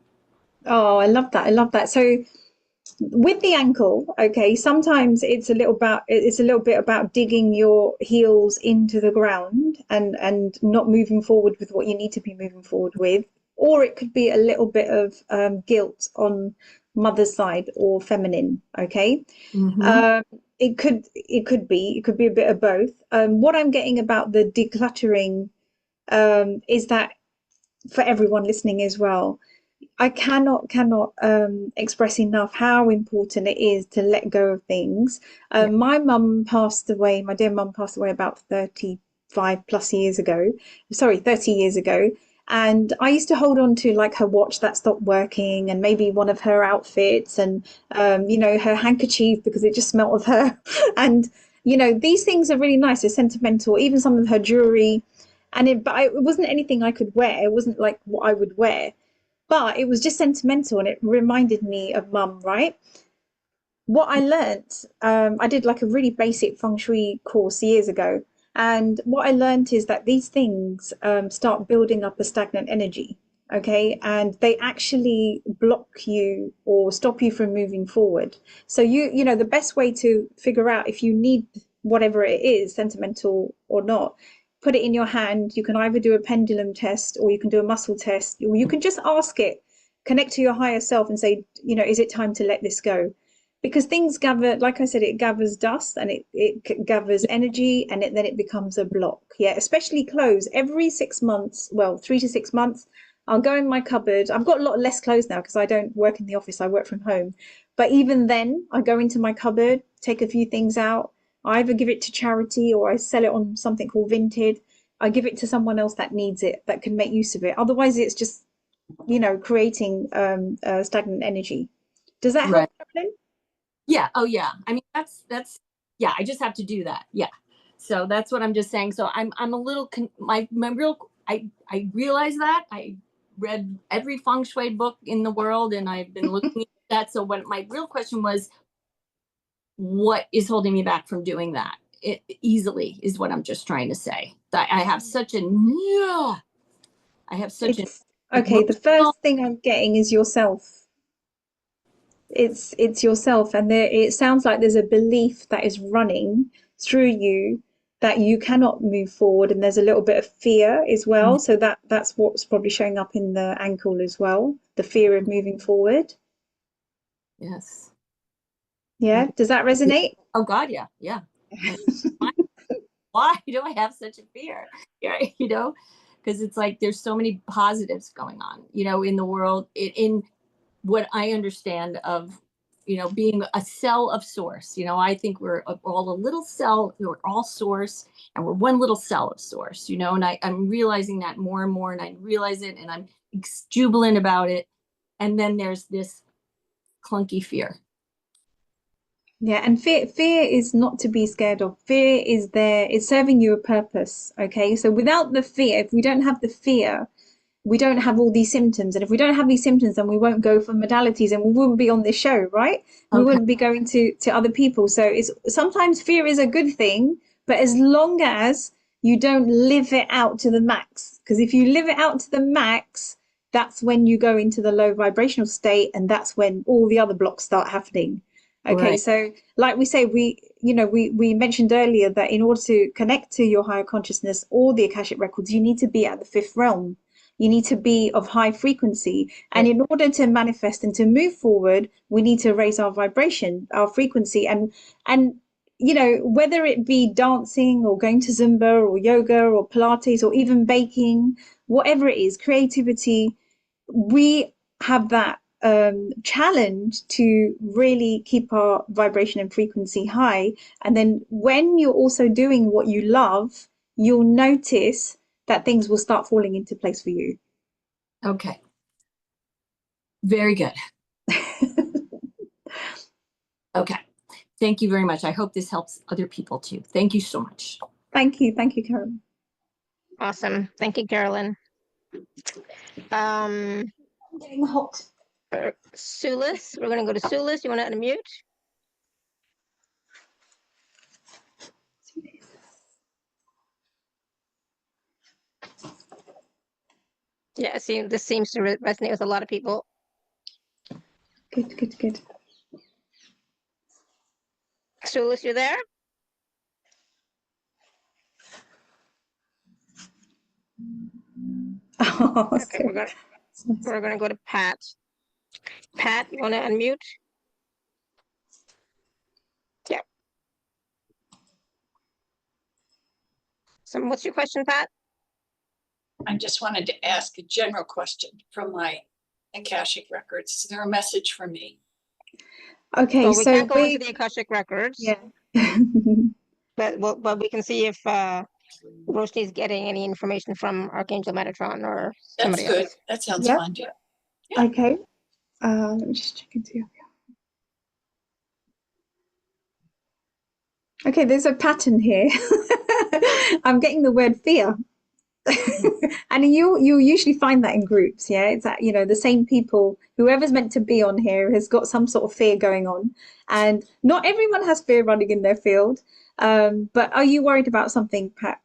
Oh, I love that. I love that. So, with the ankle, okay, sometimes it's a little bit about digging your heels into the ground and not moving forward with what you need to be moving forward with, or it could be a little bit of guilt on mother's side or feminine, okay. Mm-hmm. It could be a bit of both. What I'm getting about the decluttering is that for everyone listening as well, I cannot express enough how important it is to let go of things. Yeah. My mum passed away. My dear mum passed away about 35 plus years ago. Sorry, 30 years ago. And I used to hold on to like her watch that stopped working, and maybe one of her outfits, and her handkerchief because it just smelt of her. And these things are really nice. They're sentimental. Even some of her jewelry, but it wasn't anything I could wear. It wasn't like what I would wear, but it was just sentimental and it reminded me of mum, right? What I learnt, I did like a really basic feng shui course years ago. And what I learnt is that these things start building up a stagnant energy, okay? And they actually block you or stop you from moving forward. So the best way to figure out if you need whatever it is, sentimental or not, put it in your hand. You can either do a pendulum test or you can do a muscle test, or you can just ask it, connect to your higher self and say, is it time to let this go? Because things gather, like I said, it gathers dust and it gathers energy, and then it becomes a block. Yeah, especially clothes. Every 6 months, well, 3 to 6 months, I'll go in my cupboard. I've got a lot less clothes now because I don't work in the office, I work from home. But even then, I go into my cupboard, take a few things out. I either give it to charity or I sell it on something called Vinted. I give it to someone else that needs it, that can make use of it. Otherwise, it's just, creating stagnant energy. Does that help, Right. Carolyn? Yeah. Oh, yeah. I mean, that's yeah. I just have to do that. Yeah. So that's what I'm just saying. So I'm a little my real I realize that I read every feng shui book in the world and I've been looking at that. So what my real question was, what is holding me back from doing that? It easily is what I'm just trying to say. That I have such an It's okay. The emotional. first thing I'm getting is yourself. It's yourself, and it sounds like there's a belief that is running through you that you cannot move forward, and there's a little bit of fear as well. So that's what's probably showing up in the ankle as well, the fear of moving forward. Yes. Yeah, does that resonate? Oh God, yeah, yeah. Why do I have such a fear? Right? Because it's like there's so many positives going on, in the world, in what I understand of being a cell of source. I think we're all a little cell, we're all source, and we're one little cell of source, and I'm realizing that more and more, and I realize it, and I'm jubilant about it. And then there's this clunky fear. Yeah, and fear is not to be scared of. Fear is there, it's serving you a purpose. Okay, so without the fear, if we don't have the fear, we don't have all these symptoms. And if we don't have these symptoms, then we won't go for modalities and we wouldn't be on this show, right? We wouldn't be going to other people. So it's sometimes fear is a good thing, but as long as you don't live it out to the max, because if you live it out to the max, that's when you go into the low vibrational state, and that's when all the other blocks start happening. Okay, Right. so like we say, we mentioned earlier that in order to connect to your higher consciousness or the Akashic records, you need to be at the fifth realm. You need to be of high frequency. And in order to manifest and to move forward, we need to raise our vibration, our frequency. And whether it be dancing or going to Zumba or yoga or Pilates or even baking, whatever it is, creativity, we have that challenge to really keep our vibration and frequency high. And then when you're also doing what you love, you'll notice that things will start falling into place for you. Okay. Very good. Okay. Thank you very much. I hope this helps other people too. Thank you so much. Thank you. Thank you, Carolyn. Awesome. Thank you, Carolyn. I'm getting hot. Sulis, we're going to go to Sulis. You want to unmute? Yeah, see, this seems to resonate with a lot of people. Good, good, good. Sulis, you there? Oh, okay, we're gonna go to Pat. Pat, you want to unmute? Yeah. So, what's your question, Pat? I just wanted to ask a general question from my Akashic Records. Is there a message for me? Okay, well, we can't go into the Akashic Records. Yeah. but we can see if Roshney's getting any information from Archangel Metatron or somebody That's good. else. That sounds Yep. fun. Yeah. Okay. Let me just check into you. Okay, there's a pattern here. I'm getting the word fear. And you usually find that in groups. Yeah, it's that, the same people, whoever's meant to be on here has got some sort of fear going on, and not everyone has fear running in their field. But are you worried about something, Pat?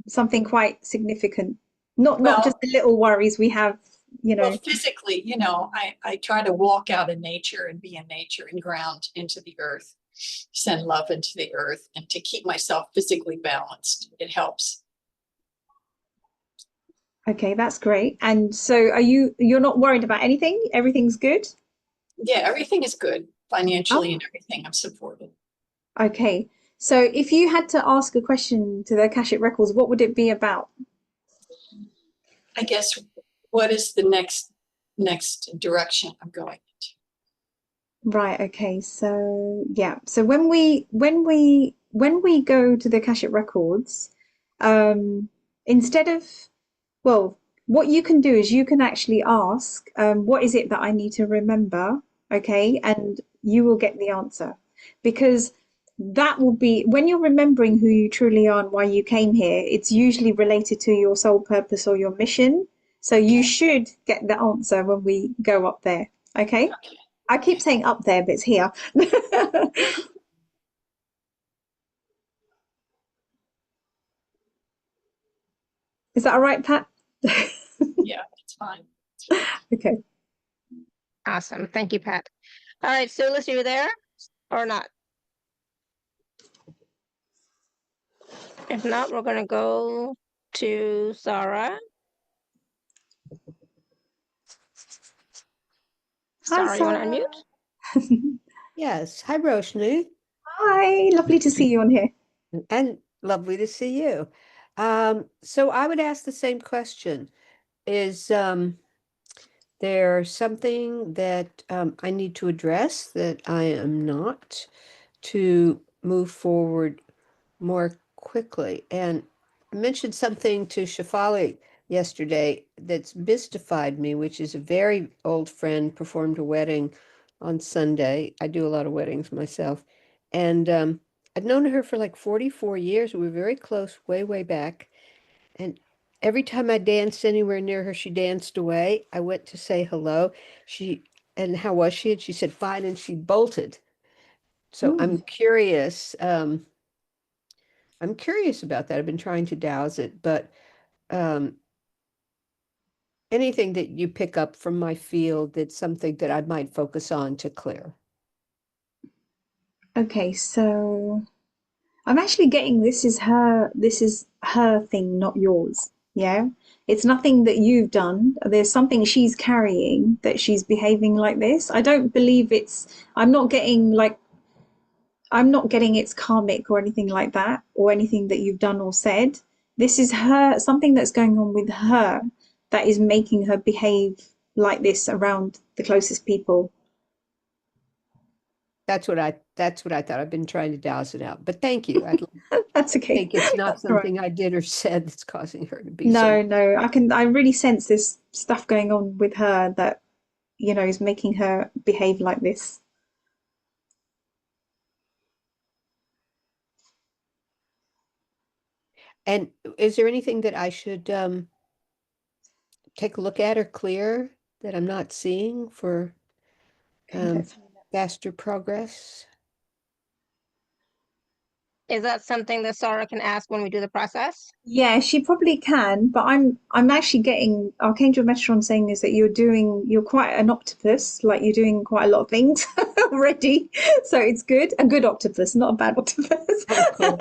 Something quite significant, not just the little worries we have, Well, physically, I try to walk out in nature and be in nature and ground into the earth, send love into the earth, and to keep myself physically balanced. It helps. Okay, that's great. And so you're not worried about anything? Everything's good? Yeah, everything is good financially and everything. I'm supported. Okay. So if you had to ask a question to the Akashic Records, what would it be about? I guess, what is the next direction I'm going into? Right, okay. So yeah. So when we go to the Akashic Records, instead of, well, what you can do is you can actually ask, what is it that I need to remember? Okay, and you will get the answer, because that will be when you're remembering who you truly are and why you came here. It's usually related to your soul purpose or your mission. So you should get the answer when we go up there. Okay. I keep saying up there, but it's here. Is that all right, Pat? Yeah, it's fine. Okay. Awesome. Thank you, Pat. All right, Sulis, are you there or not? If not, we're going to go to Sarah. Sarah, you want to unmute? Yes. Hi, Roshney. Hi, lovely to see you on here. And lovely to see you. So I would ask the same question. Is there's something that I need to address that I am not to move forward more quickly. And I mentioned something to Shefali yesterday that's mystified me, which is a very old friend performed a wedding on Sunday. I do a lot of weddings myself. And I've known her for like 44 years. We were very close way, way back. And every time I danced anywhere near her, she danced away. I went to say hello. And how was she? And she said, fine. And she bolted. So Mm. I'm curious about that. I've been trying to douse it, but um, anything that you pick up from my field that's something that I might focus on to clear. Okay, so I'm actually getting this is her thing, not yours. Yeah. It's nothing that you've done. There's something she's carrying that she's behaving like this. I don't believe I'm not getting like I'm not getting it's karmic or anything like that, or anything that you've done or said. This is something that's going on with her that is making her behave like this around the closest people. That's what I thought. I've been trying to douse it out. But thank you. I That's okay. think it's not That's all right. something I did or said that's causing her to be No, so. no, I really sense this stuff going on with her that, is making her behave like this. And is there anything that I should take a look at or clear that I'm not seeing for Okay, let's. faster progress? Is that something that Sarah can ask when we do the process? Yeah, she probably can, but I'm actually getting Archangel Metron saying is that you're quite an octopus, like you're doing quite a lot of things already. So it's good, a good octopus, not a bad octopus. Oh, cool.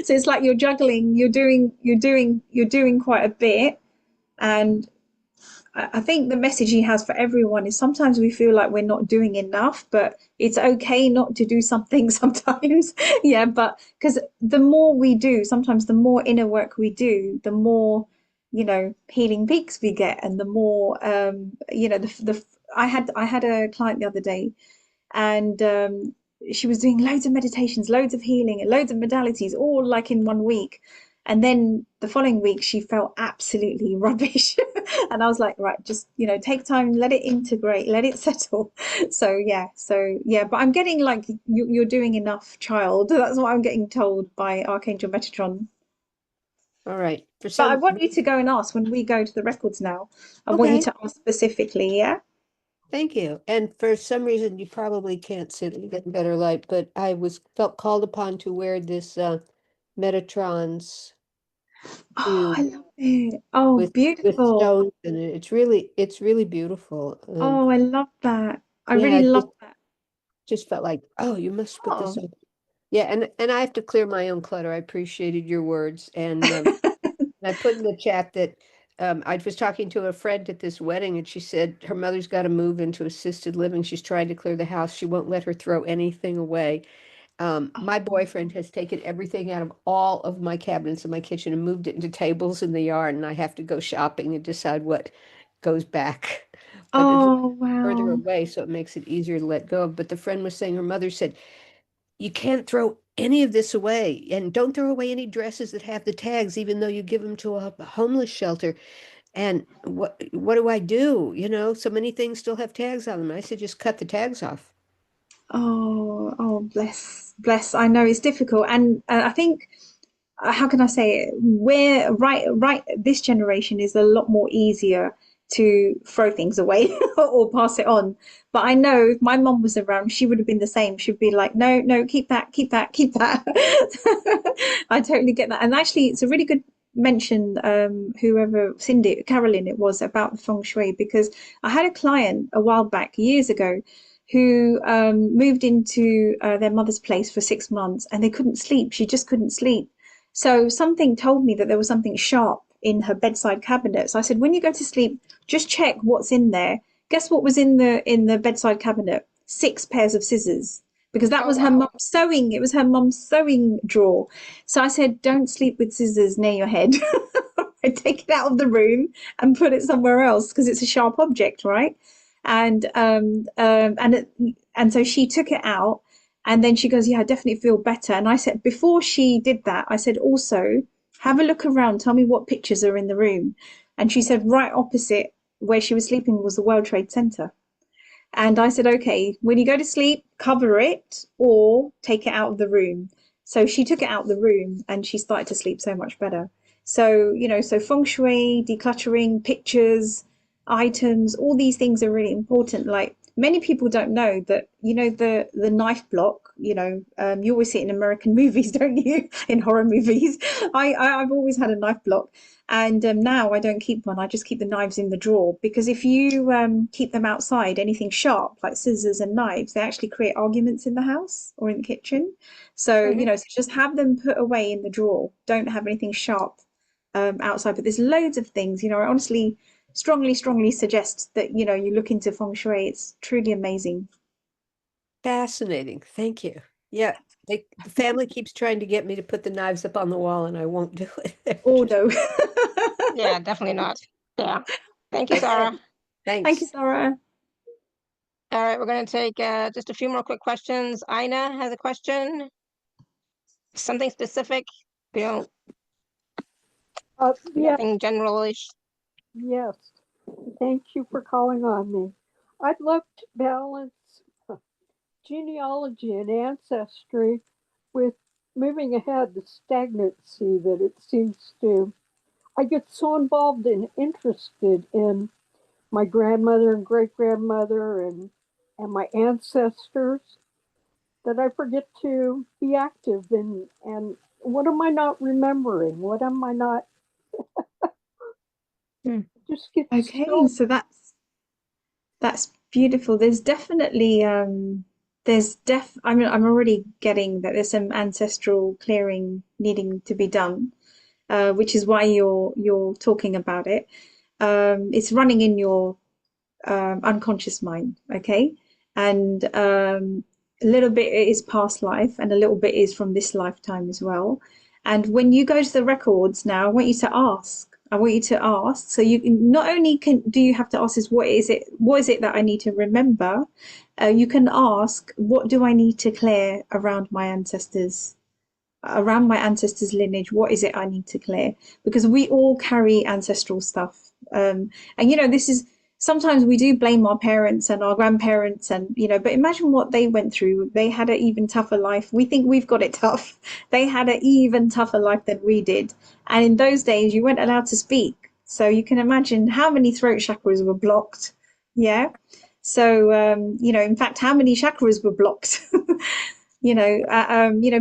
So it's like you're juggling, you're doing quite a bit. And I think the message he has for everyone is sometimes we feel like we're not doing enough, but it's okay not to do something sometimes. Yeah, but because the more we do, sometimes the more inner work we do, the more, healing peaks we get, and the more, I had a client the other day, and she was doing loads of meditations, loads of healing, and loads of modalities, all like in one week. And then the following week, she felt absolutely rubbish. And I was like, right, just, take time, let it integrate, let it settle. So yeah. But I'm getting like, you're doing enough, child. That's what I'm getting told by Archangel Metatron. All right. But I want you to go and ask when we go to the records now. I want you Okay. to ask specifically, yeah? Thank you. And for some reason, you probably can't see it, you get better light, but I felt called upon to wear this Metatron's Oh, I tube love it. Oh, with beautiful. stones in it. It's really beautiful. Oh, I love that. I Yeah, really I love that. just felt like, oh, you must put this Oh. on. Yeah, and I have to clear my own clutter. I appreciated your words, and I put in the chat that I was talking to a friend at this wedding, and she said her mother's got to move into assisted living. She's trying to clear the house. She won't let her throw anything away. My Oh, boyfriend has taken everything out of all of my cabinets in my kitchen and moved it into tables in the yard, and I have to go shopping and decide what goes back. But it's oh, further wow. away, so it makes it easier to let go. But the friend was saying her mother said, you can't throw any of this away, and don't throw away any dresses that have the tags, even though you give them to a homeless shelter. And what do I do? So many things still have tags on them. I said, just cut the tags off. Oh, bless, bless. I know it's difficult. And I think, how can I say it? We're right. This generation is a lot more easier to throw things away or pass it on. But I know if my mom was around, she would have been the same. She'd be like, no, no, keep that, keep that, keep that. I totally get that. And actually, it's a really good mention, whoever, Cindy, Carolyn, it was about the feng shui, because I had a client a while back, years ago, who moved into their mother's place for 6 months, and they couldn't sleep. She just couldn't sleep. So something told me that there was something sharp in her bedside cabinet. So I said, when you go to sleep, just check what's in there. Guess what was in the bedside cabinet? 6 pairs of scissors, because that Oh, was her wow. mum's sewing. It was her mum's sewing drawer. So I said, don't sleep with scissors near your head. I take it out of the room and put it somewhere else because it's a sharp object, right? And and so she took it out, and then she goes, "Yeah, I definitely feel better." And I said, before she did that, I said, also have a look around. Tell me what pictures are in the room. And she said, right opposite where she was sleeping was the World Trade Center. And I said, okay, when you go to sleep, cover it or take it out of the room. So she took it out of the room and she started to sleep so much better. So, so feng shui, decluttering, pictures, items, all these things are really important. Like many people don't know that, the knife block, you always see it in American movies, don't you? In horror movies. I've always had a knife block. And now I don't keep one. I just keep the knives in the drawer because if you keep them outside, anything sharp like scissors and knives, they actually create arguments in the house or in the kitchen. So, so just have them put away in the drawer. Don't have anything sharp outside. But there's loads of things, I honestly strongly suggest that, you look into feng shui. It's truly amazing. Fascinating. Thank you. Yeah. The family keeps trying to get me to put the knives up on the wall and I won't do it. Oh, no. Yeah, definitely not. Yeah. Thank you, Sarah. Thanks. Thank you, Sarah. All right, we're going to take just a few more quick questions. Ina has a question. Something specific, Yeah, nothing general-ish. yes. Thank you for calling on me. I'd love to balance genealogy and ancestry with moving ahead, the stagnancy that it seems to. I get so involved and interested in my grandmother and great grandmother and my ancestors that I forget to be active and what am I not remembering? What am I not just get Okay, so so that's beautiful. There's definitely I'm already getting that there's some ancestral clearing needing to be done, which is why you're talking about it. It's running in your unconscious mind, okay? And a little bit is past life and a little bit is from this lifetime as well. And when you go to the records now, I want you to ask. I want you to ask. So you not only do you have to ask is what is it that I need to remember? You can ask, what do I need to clear around my ancestors lineage? What is it I need to clear? Because we all carry ancestral stuff. And this is sometimes we do blame our parents and our grandparents and but imagine what they went through. They had an even tougher life. We think we've got it tough. They had an even tougher life than we did. And in those days you weren't allowed to speak. So you can imagine how many throat chakras were blocked. Yeah. So in fact, how many chakras were blocked?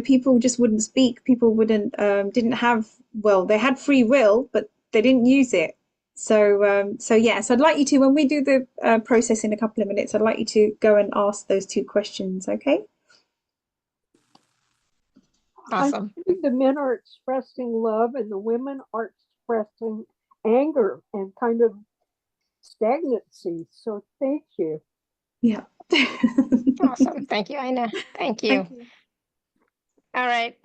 People just wouldn't speak. People didn't have, well, they had free will, but they didn't use it. So yes, I'd like you to, when we do the process in a couple of minutes, I'd like you to go and ask those two questions, okay? Awesome. I think the men are expressing love and the women are expressing anger and kind of stagnancy. So thank you. Yeah. Awesome. Thank you, Ina. Thank you. Thank you. All right.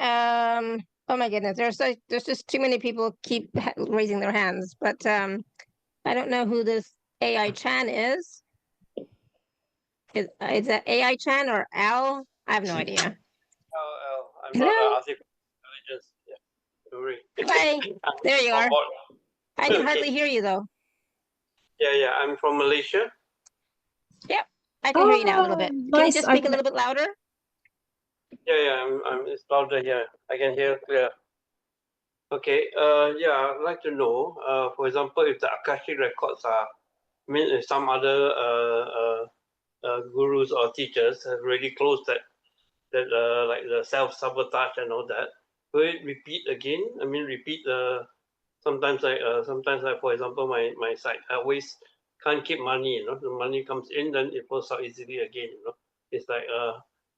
Oh my goodness. There's just too many people keep raising their hands, but I don't know who this AI Chan is. Is that AI Chan or Al? I have no idea. I'm not artificial intelligence. Yeah, don't worry. Hi. There you are. I can hardly hear you though. Yeah. I'm from Malaysia. Yep. I can hear you now a little bit. Nice. Can you just speak a little bit louder? Yeah. It's louder here. I can hear clear. Okay. I'd like to know. For example, if the Akashic Records are, if some other gurus or teachers have really closed that like the self-sabotage and all that, will it repeat again? I mean, repeat sometimes like for example my site, I always can't keep money. The money comes in, then it flows out easily again. It's like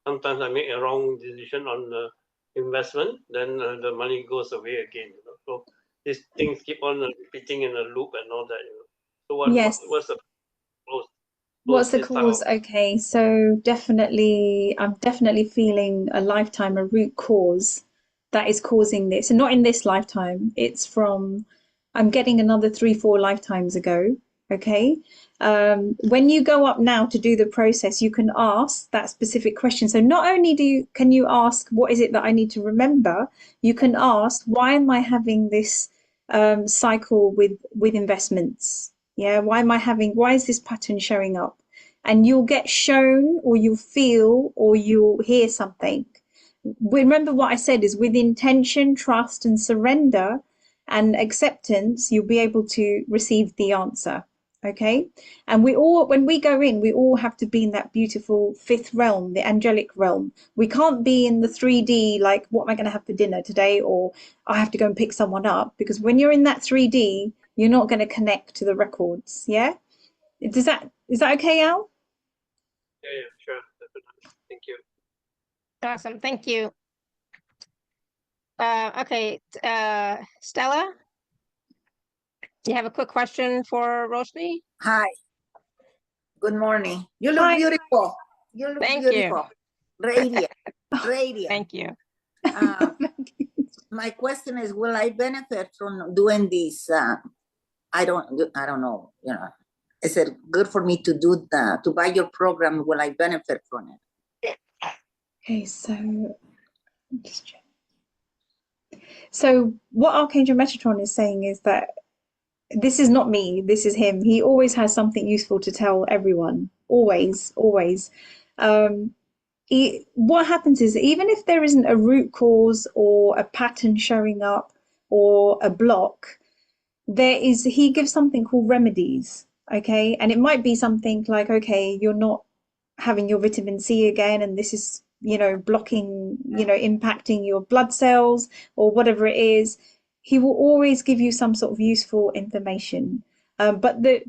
sometimes I make a wrong decision on the investment, then the money goes away again. So these things keep on repeating in a loop and all that. So what's the close? What's the cause? Okay, so I'm definitely feeling a root cause that is causing this. And not in this lifetime. It's from I'm getting another 3-4 lifetimes ago. Okay. When you go up now to do the process, you can ask that specific question. So not only can you ask, what is it that I need to remember? You can ask, why am I having this cycle with investments? Yeah. Why is this pattern showing up? And you'll get shown, or you'll feel, or you'll hear something. Remember what I said is, with intention, trust, and surrender and acceptance, you'll be able to receive the answer. Okay. And when we go in, we all have to be in that beautiful fifth realm, the angelic realm. We can't be in the 3D, like, what am I going to have for dinner today? Or I have to go and pick someone up, because when you're in that 3D, you're not going to connect to the records. Yeah. Is that okay, Al? Yeah, sure. Definitely. Thank you. Awesome. Thank you. Okay. Stella, you have a quick question for Roshney? Hi. Good morning. You look Hi. beautiful. You look Thank beautiful. Radiant. Radiant. Thank you. My question is, will I benefit from doing this? I don't know. You know, is it good for me to do to buy your program? Will I benefit from it? Okay, so just check. So what Archangel Metatron is saying is that this is not me, this is him. He always has something useful to tell everyone. Always, always. What happens is, even if there isn't a root cause or a pattern showing up or a block, he gives something called remedies. Okay. And it might be something like, okay, you're not having your vitamin C again, and this is, blocking, impacting your blood cells or whatever it is. He will always give you some sort of useful information. But the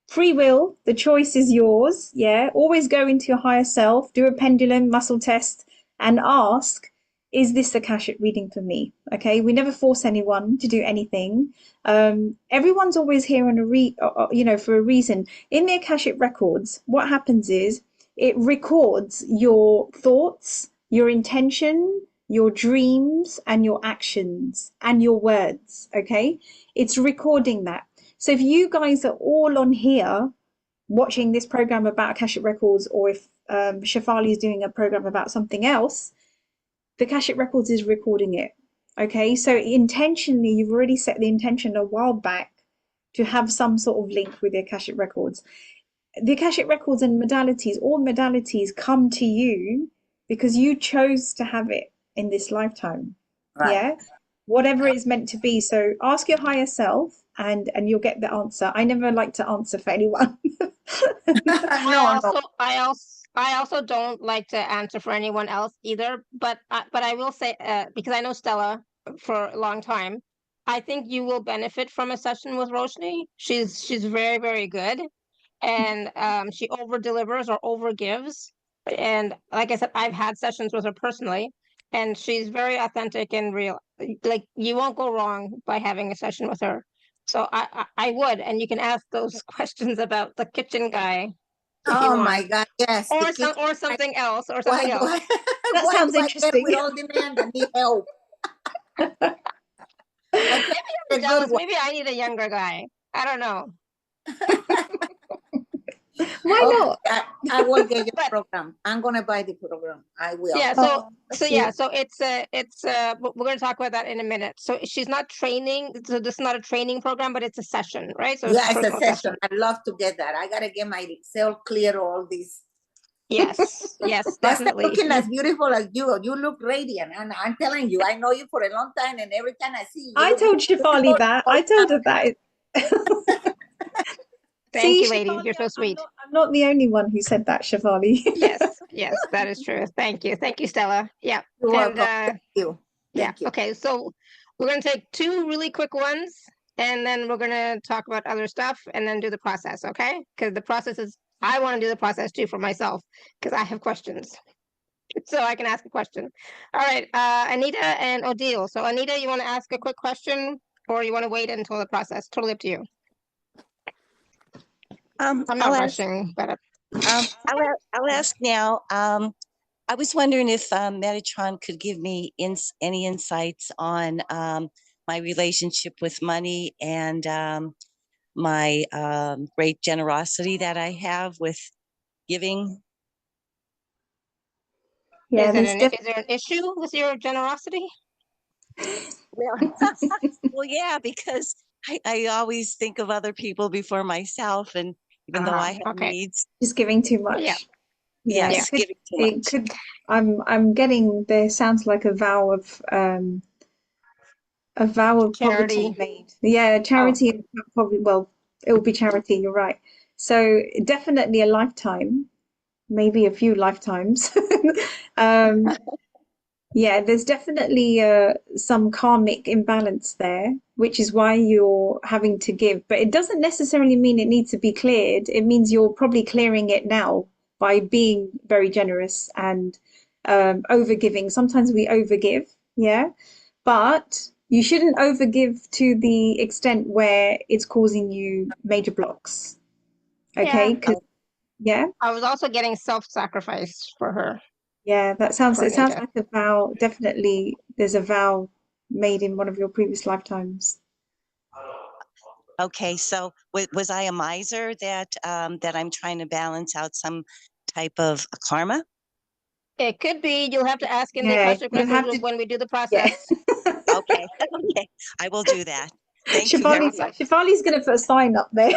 free will, the choice is yours. Yeah. Always go into your higher self, do a pendulum muscle test, and ask, is this Akashic reading for me? Okay. We never force anyone to do anything. Everyone's always here on for a reason. In the Akashic Records, what happens is, it records your thoughts, your intention, your dreams, and your actions and your words. Okay. It's recording that. So if you guys are all on here watching this program about Akashic Records, or if Shefali is doing a program about something else, the Akashic Records is recording it. Okay. So intentionally, you've already set the intention a while back to have some sort of link with the Akashic Records. The Akashic Records and all modalities come to you because you chose to have it in this lifetime. Right. Yeah. Whatever it's meant to be. So ask your higher self, and you'll get the answer. I never like to answer for anyone. I also don't like to answer for anyone else either. But I will say, because I know Stella for a long time, I think you will benefit from a session with Roshney. She's very, very good. And she over delivers or over gives. And like I said, I've had sessions with her personally, and she's very authentic and real. Like, you won't go wrong by having a session with her. So I would, and you can ask those questions about the kitchen guy. Oh my God, yes. Or something else, or something else. That sounds interesting. With all the men that need help. Maybe I'm jealous. Maybe I need a younger guy. I don't know. Why not? I will get your program. I'm gonna buy the program. I will. Yeah. So it's we're going to talk about that in a minute. So she's not training. So this is not a training program, but it's a session, right? So yeah, it's a session. I'd love to get that. I gotta get my Excel clear, all this. Yes, yes, definitely. Looking as beautiful as you. You look radiant, and I'm telling you, I know you for a long time, and every time I see you, I told Shefali that. I told her that. Thank you, lady. You're so sweet. I'm not the only one who said that, Shefali. Yes, that is true. Thank you, Stella. Yeah. You're welcome. Thank you. Thank you. Okay, so we're going to take 2 really quick ones, and then we're going to talk about other stuff, and then do the process. Okay? Because the process is, I want to do the process too for myself, because I have questions, so I can ask a question. All right, Anita and Odile. So Anita, you want to ask a quick question, or you want to wait until the process? Totally up to you. I'm not rushing, but I'll ask now. I was wondering if Metatron could give me any insights on my relationship with money and my great generosity that I have with giving. Yeah, Is there an issue with your generosity? Well, well, yeah, because I always think of other people before myself, and even though I have needs, just giving too much. Yeah. Yeah, yes, it giving too much. It could. I'm getting there. Sounds like a vow of poverty Charity. made. Yeah, charity and probably. Well, it will be charity. You're right. So definitely a lifetime, maybe a few lifetimes. Yeah, there's definitely some karmic imbalance there, which is why you're having to give. But it doesn't necessarily mean it needs to be cleared. It means you're probably clearing it now by being very generous and overgiving. Sometimes we overgive, yeah, but you shouldn't overgive to the extent where it's causing you major blocks. Okay, because yeah. I was also getting self-sacrifice for her. Yeah, it sounds Anita. like a vow. Definitely there's a vow made in one of your previous lifetimes. Okay, so was I a miser that that I'm trying to balance out some type of karma? It could be. You'll have to ask in the Yeah, Akashic you'll have Records to. when we do the Yeah. process. Okay, okay, I will do that. Thank you very much. Shefali's going to put a sign up there.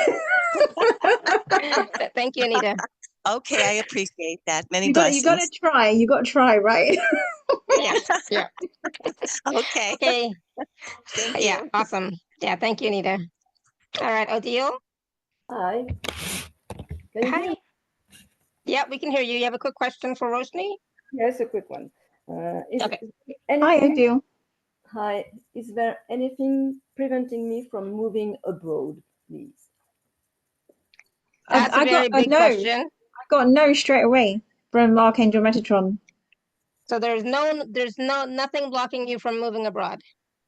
Thank you, Anita. Okay, I appreciate that. Many You blessings. got to try. You got to try, right? Yeah, yeah. Okay. Okay. Thank Yeah, you. awesome. Yeah, thank you, Anita. All right, Odile. Hi. Can you hear me? Yeah, we can hear you. You have a quick question for Roshney? Yes, a quick one. Okay. Hi, Odile. Hi. Is there anything preventing me from moving abroad, please? That's a very big question. I got a no straight away from Archangel Metatron. So there's nothing blocking you from moving abroad.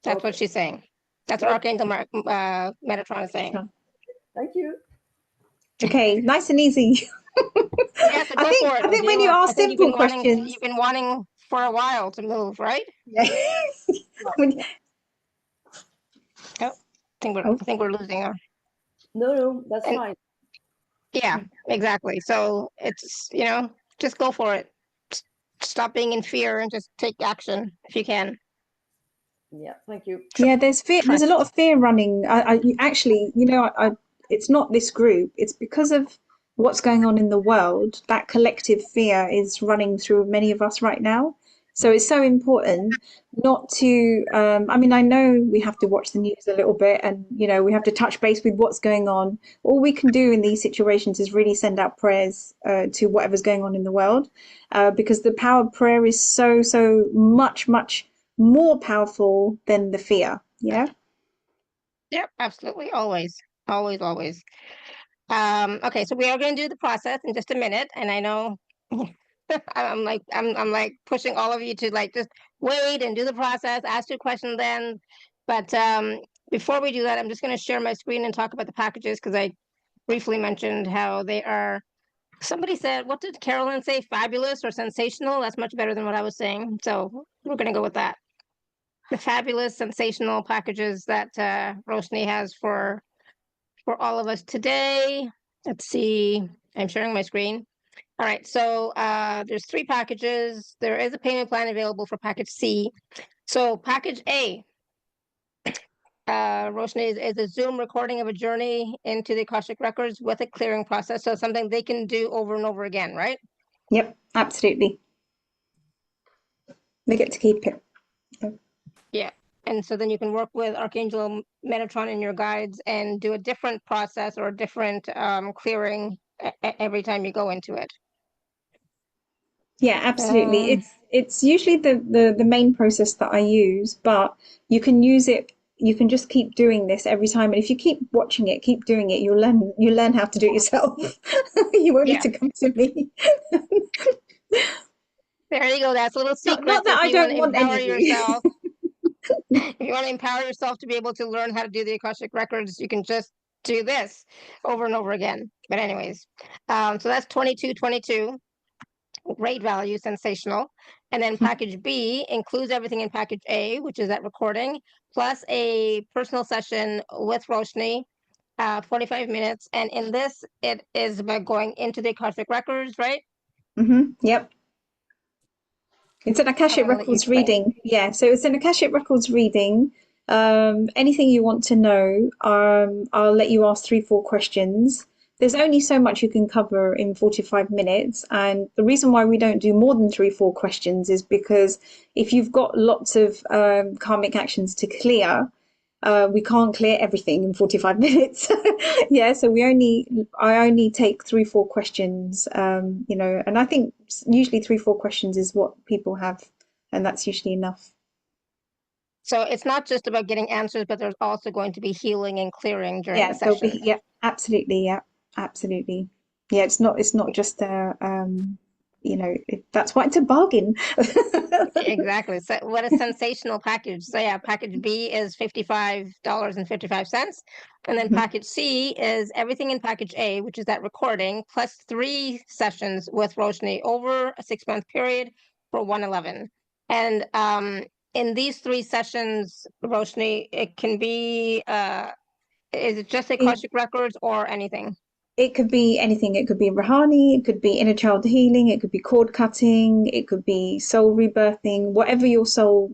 That's what she's saying. That's what Archangel Metatron is saying. Thank you. Okay, nice and easy. Yeah, so go for it. I think when you ask simple questions, you've been wanting for a while to move, right? Yeah. Oh, I think we're losing her. No, that's fine. Yeah, exactly. So it's, just go for it. Stop being in fear and just take action if you can. Yeah, thank you. Yeah, there's fear. There's a lot of fear running. Actually, it's not this group. It's because of what's going on in the world. That collective fear is running through many of us right now. So it's so important not to. I mean, I know we have to watch the news a little bit, and we have to touch base with what's going on. All we can do in these situations is really send out prayers to whatever's going on in the world, because the power of prayer is so much more powerful than the fear. Yeah. Yep, absolutely. Always. Okay, so we are going to do the process in just a minute, and I know I'm like pushing all of you to just wait and do the process, ask your question then. But before we do that, I'm just going to share my screen and talk about the packages, because I briefly mentioned how they are. Somebody said, what did Carolyn say? Fabulous or sensational? That's much better than what I was saying. So we're going to go with that. The fabulous, sensational packages that Roshney has for all of us today. Let's see. I'm sharing my screen. All right, so there's 3 packages. There is a payment plan available for package C. So package A, Roshney, is a Zoom recording of a journey into the Akashic Records with a clearing process. So something they can do over and over again, right? Yep, absolutely. They get to keep it. Yeah. And so then you can work with Archangel Metatron and your guides and do a different process or a different clearing every time you go into it. Yeah, absolutely. It's usually the main process that I use, but you can use it. You can just keep doing this every time, and if you keep watching it, keep doing it, you'll learn how to do it yourself. You won't need to come to me. There you go. That's a little secret. Not that I don't want any of yourself. If you want to empower yourself to be able to learn how to do the Akashic Records, you can just do this over and over again. But anyways, so that's 2222. great value, sensational. And then package B includes everything in package A, which is that recording, plus a personal session with Roshney, 45 minutes. And in this, it is about going into the Akashic Records, right? Yep. It's an Akashic Records reading. Yeah, so it's an Akashic Records reading. Anything you want to know, I'll let you ask 3-4 questions. There's only so much you can cover in 45 minutes. And the reason why we don't do more than 3-4 questions is because if you've got lots of karmic actions to clear, we can't clear everything in 45 minutes. Yeah, so I only take 3-4 questions, you know, and I think usually 3-4 questions is what people have, and that's usually enough. So it's not just about getting answers, but there's also going to be healing and clearing during the There'll session. be, yeah, absolutely, yeah, absolutely. Yeah, it's not just you know, that's why it's a bargain. Exactly. So what a sensational package. So yeah, package B is $55.55. And then package C is everything in package A, which is that recording, plus 3 sessions with Roshney over a 6-month period for $111. And in these 3 sessions, Roshney, it can be is it just Akashic Records or anything? It could be anything. It could be Rahani, it could be inner child healing, it could be cord cutting, it could be soul rebirthing, whatever your soul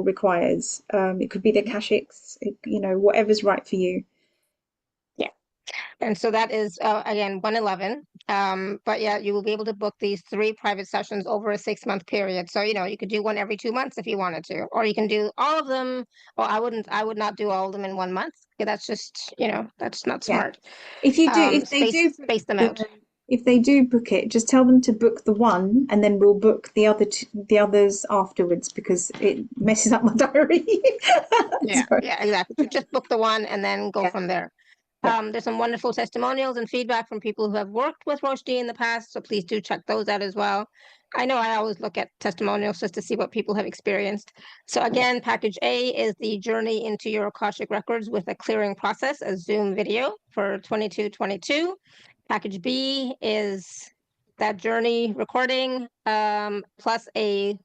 requires. It could be the Akashics, you know, whatever's right for you. Yeah. And so that is, again, 111. But yeah, you will be able to book these 3 private sessions over a 6-month period. So, you know, you could do one every 2 months if you wanted to, or you can do all of them. Well, I would not do all of them in 1 month. That's just, you know, that's not smart. If Space them out. If they do book it, just tell them to book the one, and then we'll book the others afterwards, because it messes up my diary. Yeah, exactly. Just book the one and then go from there. There's some wonderful testimonials and feedback from people who have worked with Roshney in the past, so please do check those out as well. I know I always look at testimonials just to see what people have experienced. So again, package A is the journey into your Akashic Records with a clearing process, a Zoom video for $22.22. Package B is that journey recording, plus a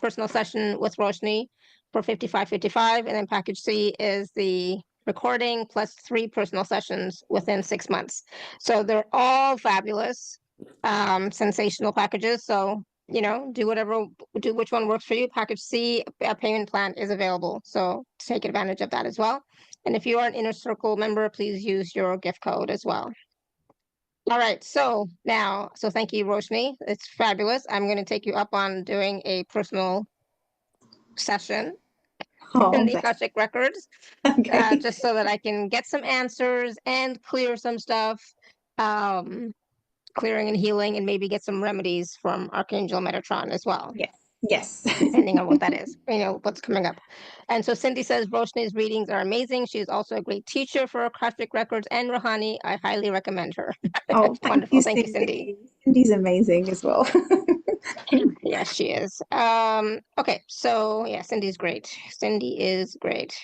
personal session with Roshney for $55.55. And then package C is the recording plus 3 personal sessions within 6 months. So they're all fabulous, sensational packages. So, you know, do which one works for you. Package C, a payment plan is available. So take advantage of that as well. And if you are an Inner Circle member, please use your gift code as well. All right, so thank you, Roshney. It's fabulous. I'm going to take you up on doing a personal session in the Akashic Records, just so that I can get some answers and clear some stuff, clearing and healing, and maybe get some remedies from Archangel Metatron as well. Yes. Depending on what that is, you know, what's coming up. And so Cindy says Roshney's readings are amazing. She is also a great teacher for Akashic Records and Rahani. I highly recommend her. Oh, wonderful. Thank you, Cindy. Cindy's amazing as well. Yes, she is. Okay, so yeah, Cindy's great. Cindy is great.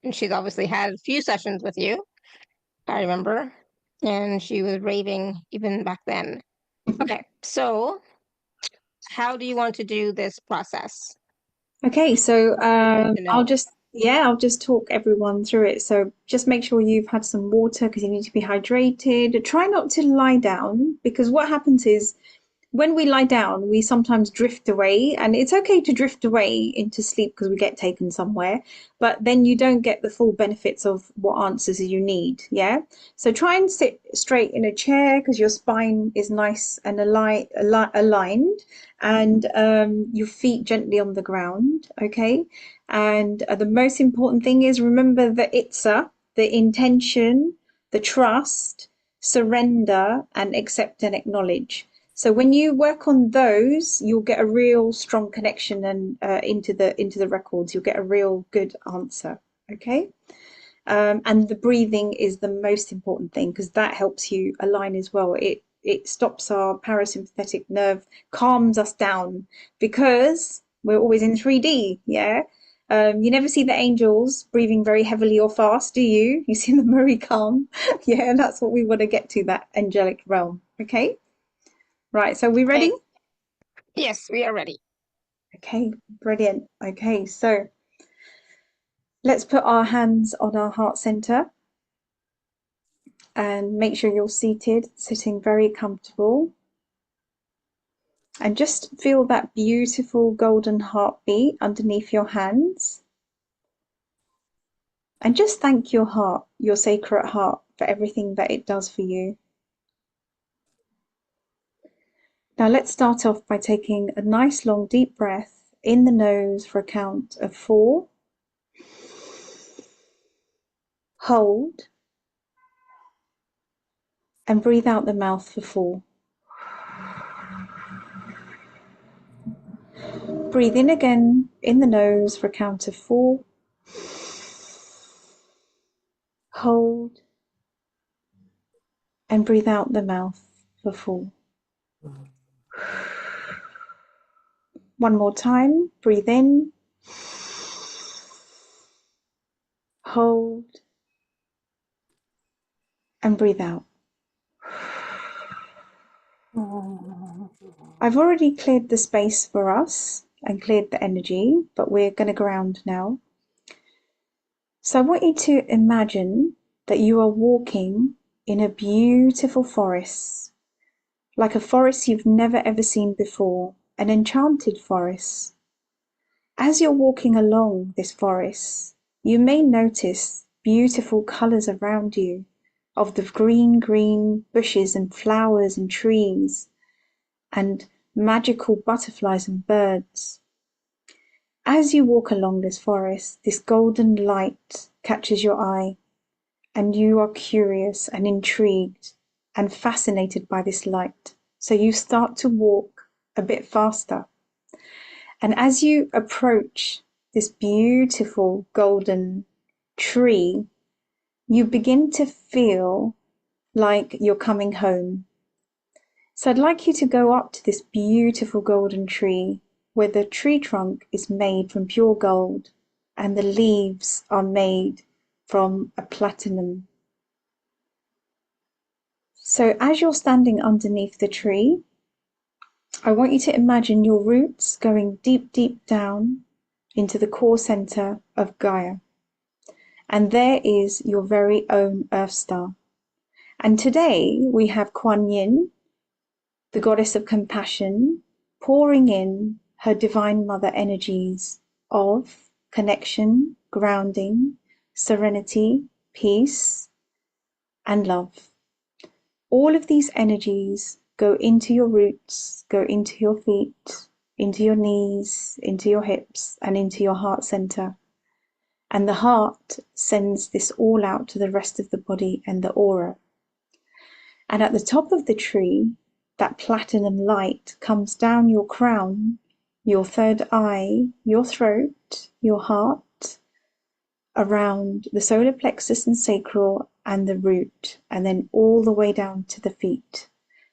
And she's obviously had a few sessions with you, I remember. And she was raving even back then. Okay, so how do you want to do this process? Okay, so I'll just talk everyone through it. So just make sure you've had some water, because you need to be hydrated. Try not to lie down, because what happens is when we lie down, we sometimes drift away, and it's okay to drift away into sleep because we get taken somewhere, but then you don't get the full benefits of what answers you need. Yeah. So try and sit straight in a chair, because your spine is nice and aligned, and your feet gently on the ground. Okay. And the most important thing is, remember the ITSA, the intention, the trust, surrender, and accept and acknowledge. So when you work on those, you'll get a real strong connection and into the records. You'll get a real good answer. Okay. And the breathing is the most important thing, because that helps you align as well. It stops our parasympathetic nerve, calms us down, because we're always in 3D. Yeah. You never see the angels breathing very heavily or fast, do you? You see them very calm. Yeah, and that's what we want to get to, that angelic realm. Okay. Right, so we ready? Yes, we are ready. Okay, brilliant. Okay, so let's put our hands on our heart center and make sure you're seated, sitting very comfortable. And just feel that beautiful golden heartbeat underneath your hands. And just thank your heart, your sacred heart, for everything that it does for you. Now let's start off by taking a nice long deep breath in the nose for a count of 4. Hold. And breathe out the mouth for 4. Breathe in again in the nose for a count of 4. Hold. And breathe out the mouth for 4. One more time. Breathe in. Hold. And breathe out. I've already cleared the space for us and cleared the energy, but we're going to ground now. So I want you to imagine that you are walking in a beautiful forest, like a forest you've never ever seen before, an enchanted forest. As you're walking along this forest, you may notice beautiful colours around you of the green bushes and flowers and trees and magical butterflies and birds. As you walk along this forest, this golden light catches your eye, and you are curious and intrigued and fascinated by this light. So you start to walk a bit faster. And as you approach this beautiful golden tree, you begin to feel like you're coming home. So I'd like you to go up to this beautiful golden tree where the tree trunk is made from pure gold and the leaves are made from a platinum. So as you're standing underneath the tree, I want you to imagine your roots going deep, deep down into the core center of Gaia. And there is your very own Earth Star. And today we have Kuan Yin, the goddess of compassion, pouring in her divine mother energies of connection, grounding, serenity, peace, and love. All of these energies go into your roots, go into your feet, into your knees, into your hips, and into your heart center. And the heart sends this all out to the rest of the body and the aura. And at the top of the tree, that platinum light comes down your crown, your third eye, your throat, your heart, around the solar plexus and sacral and the root, and then all the way down to the feet.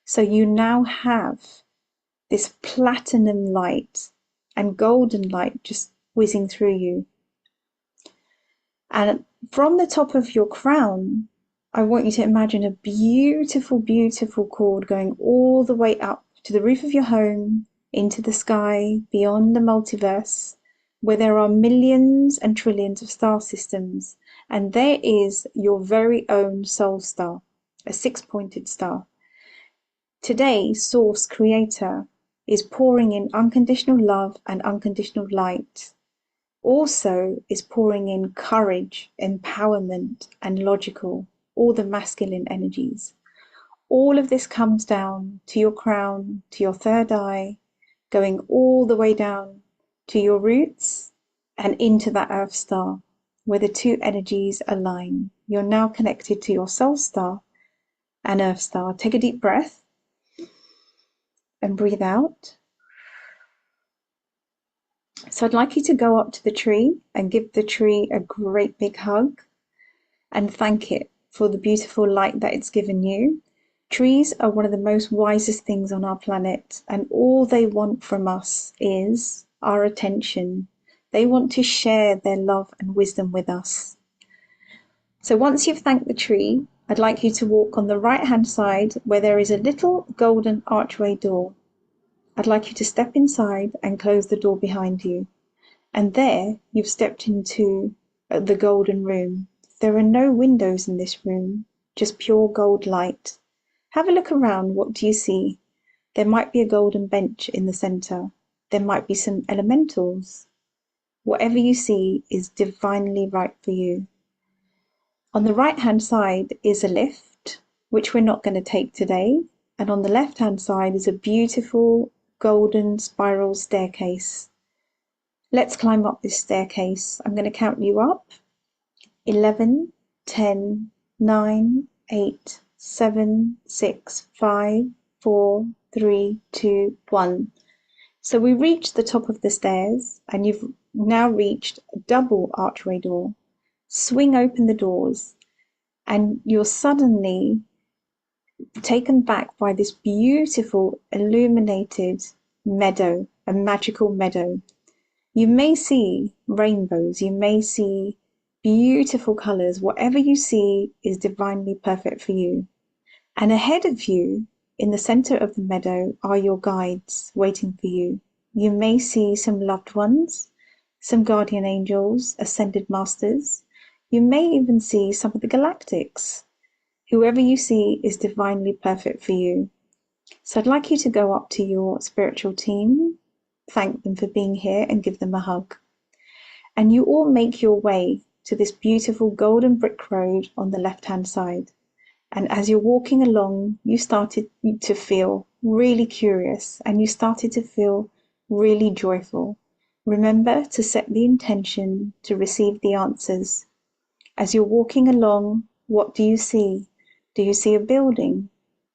So you now have this platinum light and golden light just whizzing through you. And from the top of your crown, I want you to imagine a beautiful, beautiful cord going all the way up to the roof of your home, into the sky, beyond the multiverse, where there are millions and trillions of star systems. And there is your very own soul star, a 6-pointed star. Today, Source Creator is pouring in unconditional love and unconditional light. Also is pouring in courage, empowerment, and logical, all the masculine energies. All of this comes down to your crown, to your third eye, going all the way down to your roots and into that Earth Star, where the two energies align. You're now connected to your Soul Star and Earth Star. Take a deep breath and breathe out. So I'd like you to go up to the tree and give the tree a great big hug and thank it for the beautiful light that it's given you. Trees are one of the most wisest things on our planet, and all they want from us is our attention. They want to share their love and wisdom with us. So once you've thanked the tree, I'd like you to walk on the right-hand side where there is a little golden archway door. I'd like you to step inside and close the door behind you. And there you've stepped into the golden room. There are no windows in this room, just pure gold light. Have a look around. What do you see? There might be a golden bench in the center. There might be some elementals. Whatever you see is divinely right for you. On the right-hand side is a lift, which we're not going to take today. And on the left-hand side is a beautiful golden spiral staircase. Let's climb up this staircase. I'm going to count you up. 11, 10, 9, 8, 7, 6, 5, 4, 3, 2, 1. So we reached the top of the stairs, and you've now reached a double archway door. Swing open the doors, and you're suddenly taken back by this beautiful illuminated meadow, a magical meadow. You may see rainbows, you may see beautiful colors. Whatever you see is divinely perfect for you. And ahead of you, in the center of the meadow, are your guides waiting for you. You may see some loved ones, some guardian angels, ascended masters. You may even see some of the galactics. Whoever you see is divinely perfect for you. So I'd like you to go up to your spiritual team, thank them for being here, and give them a hug. And you all make your way to this beautiful golden brick road on the left-hand side. And as you're walking along, you started to feel really curious and you started to feel really joyful. Remember to set the intention to receive the answers. As you're walking along, what do you see? Do you see a building?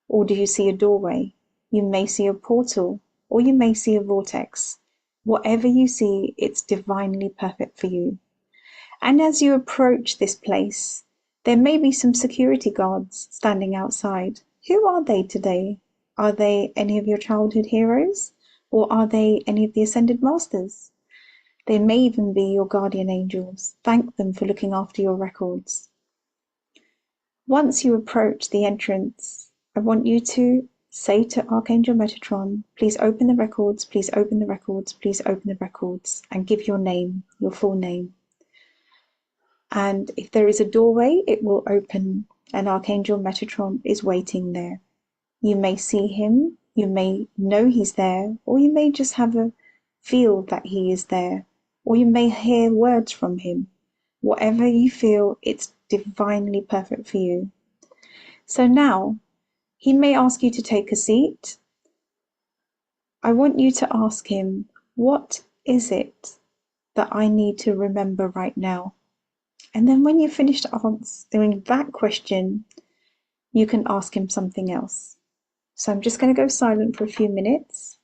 Or do you see a doorway? You may see a portal, or you may see a vortex. Whatever you see, it's divinely perfect for you. And as you approach this place, there may be some security guards standing outside. Who are they today? Are they any of your childhood heroes? Or are they any of the ascended masters? They may even be your guardian angels. Thank them for looking after your records. Once you approach the entrance, I want you to say to Archangel Metatron, please open the records, please open the records, please open the records, and give your name, your full name. And if there is a doorway, it will open, and Archangel Metatron is waiting there. You may see him, you may know he's there, or you may just have a feel that he is there, or you may hear words from him. Whatever you feel, it's divinely perfect for you. So now, he may ask you to take a seat. I want you to ask him, what is it that I need to remember right now? And then when you've finished answering that question, you can ask him something else. So I'm just going to go silent for a few minutes.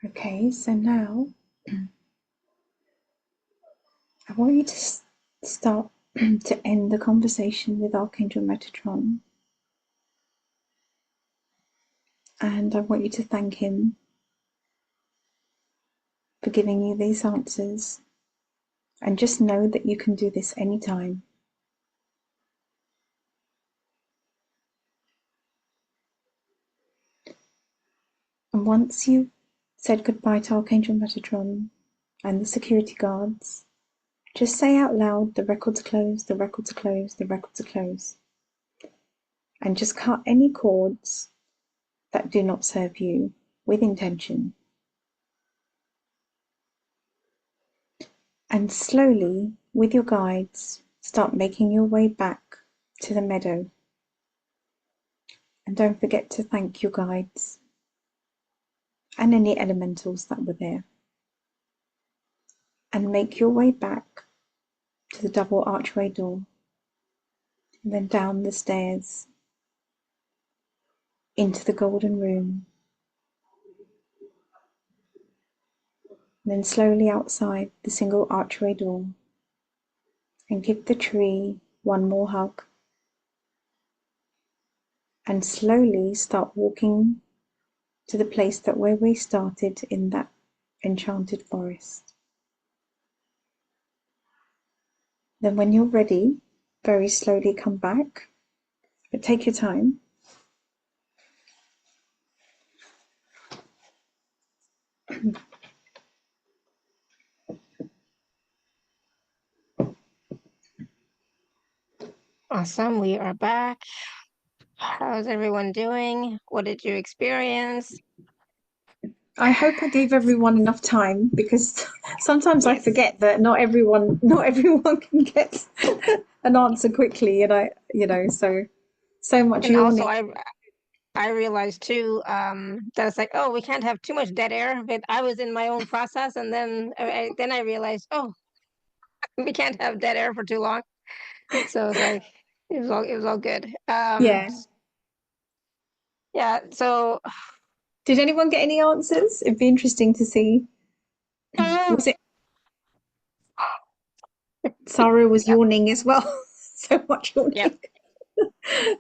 Okay, so now I want you to start to end the conversation with Archangel Metatron. And I want you to thank him for giving you these answers. And just know that you can do this anytime. And once you've said goodbye to Archangel Metatron and the security guards, just say out loud, the records close, the records are closed, the records are closed. And just cut any cords that do not serve you with intention. And slowly, with your guides, start making your way back to the meadow. And don't forget to thank your guides and any elementals that were there. And make your way back to the double archway door. And then down the stairs into the golden room. And then slowly outside the single archway door. And give the tree one more hug. And slowly start walking to the place that where we started in that enchanted forest. Then when you're ready, very slowly come back, but take your time. Awesome. We are back. How's everyone doing? What did you experience? I hope I gave everyone enough time, because sometimes I forget that not everyone can get an answer quickly, and so much And also, yawning. I realized too that it's like, oh, we can't have too much dead air. But I was in my own process, and then I realized, oh, we can't have dead air for too long. So it's like it was all good. Yeah. Yeah. So Did anyone get any answers? It'd be interesting to see. Was it Sarah was yawning as well? So much yawning. Yep.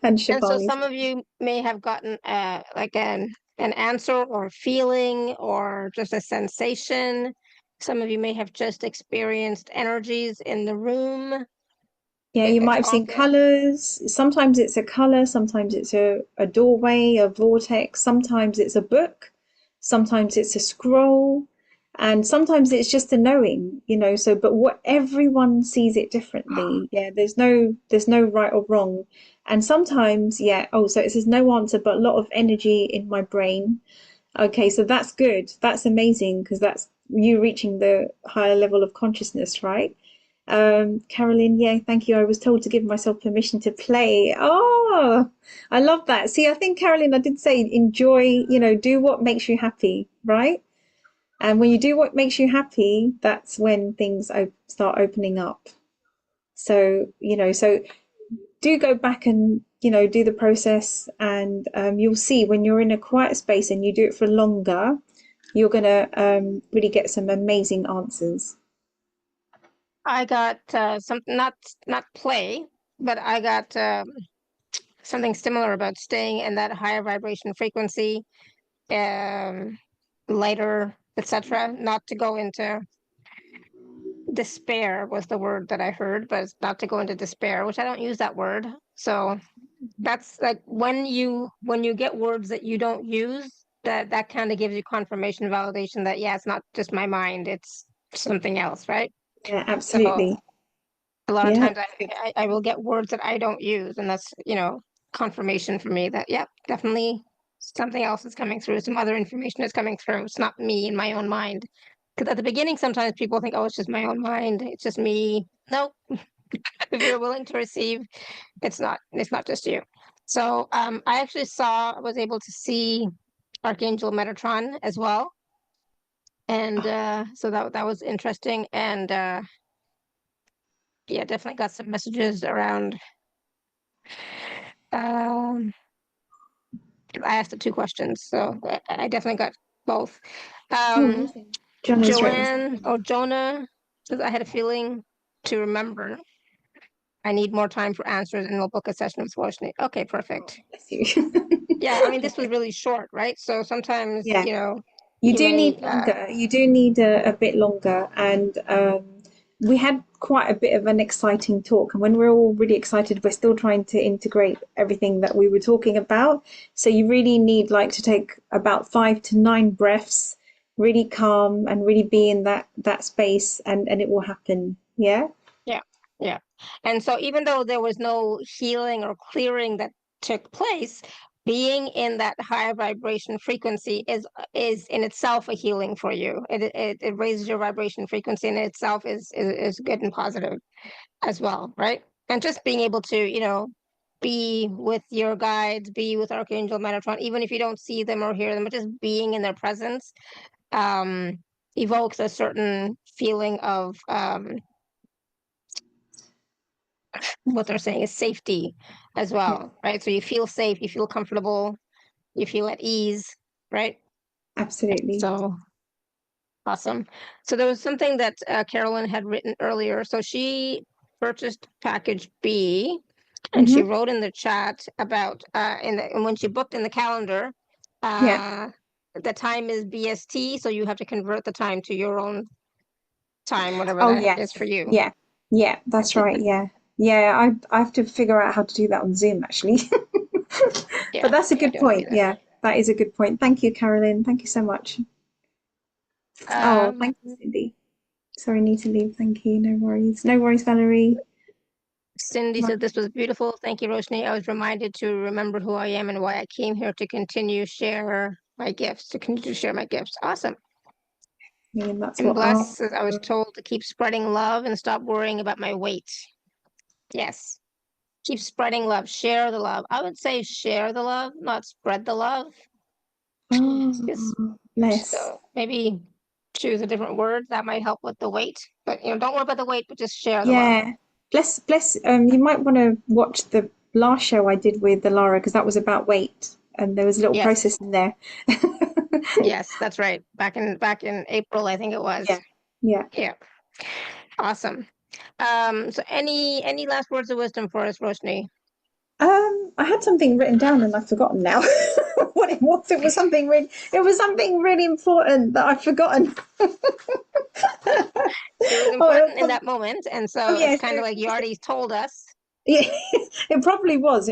And so Shivani. some of you may have gotten like an answer or a feeling or just a sensation. Some of you may have just experienced energies in the room. Yeah, you might have It's all seen good. colors. Sometimes it's a color, sometimes it's a doorway, a vortex, sometimes it's a book, sometimes it's a scroll, and sometimes it's just a knowing, so but what everyone sees it differently. Yeah, there's no right or wrong. And sometimes, so it says no answer, but a lot of energy in my brain. Okay, so that's good. That's amazing, because that's you reaching the higher level of consciousness, right? Carolyn, yeah, thank you. I was told to give myself permission to play. Oh, I love that. See, I think, Carolyn, I did say enjoy, do what makes you happy, right? And when you do what makes you happy, that's when things start opening up. So, so do go back and, do the process, and you'll see when you're in a quiet space and you do it for longer, you're going to really get some amazing answers. I got something, not play, but I got something similar about staying in that higher vibration frequency, lighter, etc. Not to go into despair was the word that I heard, but it's not to go into despair, which I don't use that word. So that's like when you get words that you don't use, that kind of gives you confirmation, validation that it's not just my mind, it's something else, right? Yeah, So absolutely. a lot of Yeah. times I will get words that I don't use, and that's confirmation for me that definitely something else is coming through, some other information is coming through. It's not me in my own mind. Because at the beginning, sometimes people think, oh, it's just my own mind, it's just me. Nope. If you're willing to receive, it's not just you. So I actually was able to see Archangel Metatron as well, and so that was interesting. And definitely got some messages around. I asked the two questions, so I definitely got both. Jonah's written Joanne something. or Jonah, because I had a feeling to remember. I need more time for answers and we'll book a session with Roshney. Okay, perfect. Bless you. Yeah, I mean, this was really short, right? So sometimes, Yeah. you know, You you do may, need longer. You do need a bit longer. And we had quite a bit of an exciting talk. And when we're all really excited, we're still trying to integrate everything that we were talking about. So you really need like to take about 5 to 9 breaths, really calm and really be in that space, and it will happen. Yeah. yeah, yeah. And so even though there was no healing or clearing that took place, being in that higher vibration frequency is in itself a healing for you. It raises your vibration frequency in itself is good and positive as well, right? And just being able to, you know, be with your guides, be with Archangel Metatron, even if you don't see them or hear them, but just being in their presence evokes a certain feeling of what they're saying is safety as well, right? So you feel safe, you feel comfortable, you feel at ease, right? Absolutely. So awesome. So there was something that Carolyn had written earlier. So she purchased package B, and she wrote in the chat about and when she booked in the calendar, Yeah. the time is BST, so you have to convert the time to your own time, whatever Oh that yeah. is for you. Yeah. Yeah, that's right. Yeah. Yeah, I have to figure out how to do that on Zoom actually. Yeah, But that's a yeah, good don't do point. that. Yeah, that is a good point. Thank you, Carolyn. Thank you so much. Oh, thank you, Cindy. Sorry, need to leave. Thank you. No worries. No worries, Valerie. Cindy said this was beautiful. Thank you, Roshni. I was reminded to remember who I am and why I came here to continue share my gifts, to continue to share my gifts. Awesome. And that's And what Bless says I was told to keep spreading love and stop worrying about my weight. Yes. Keep spreading love. Share the love. I would say share the love, not spread the love. bless. So maybe choose a different word that might help with the weight. But you know, don't worry about the weight, but just share the love. Yeah. Bless. You might want to watch the last show I did with the Lara because that was about weight and there was a little process in there. Yes, that's right. Back in April, I think it was. Yeah. Yeah. Awesome. So any last words of wisdom for us, Roshni? I had something written down and I've forgotten now what it was. It was something really important that I've forgotten. It was important in that moment, and so yes, it's kind of like you already told us. Yeah, it probably was.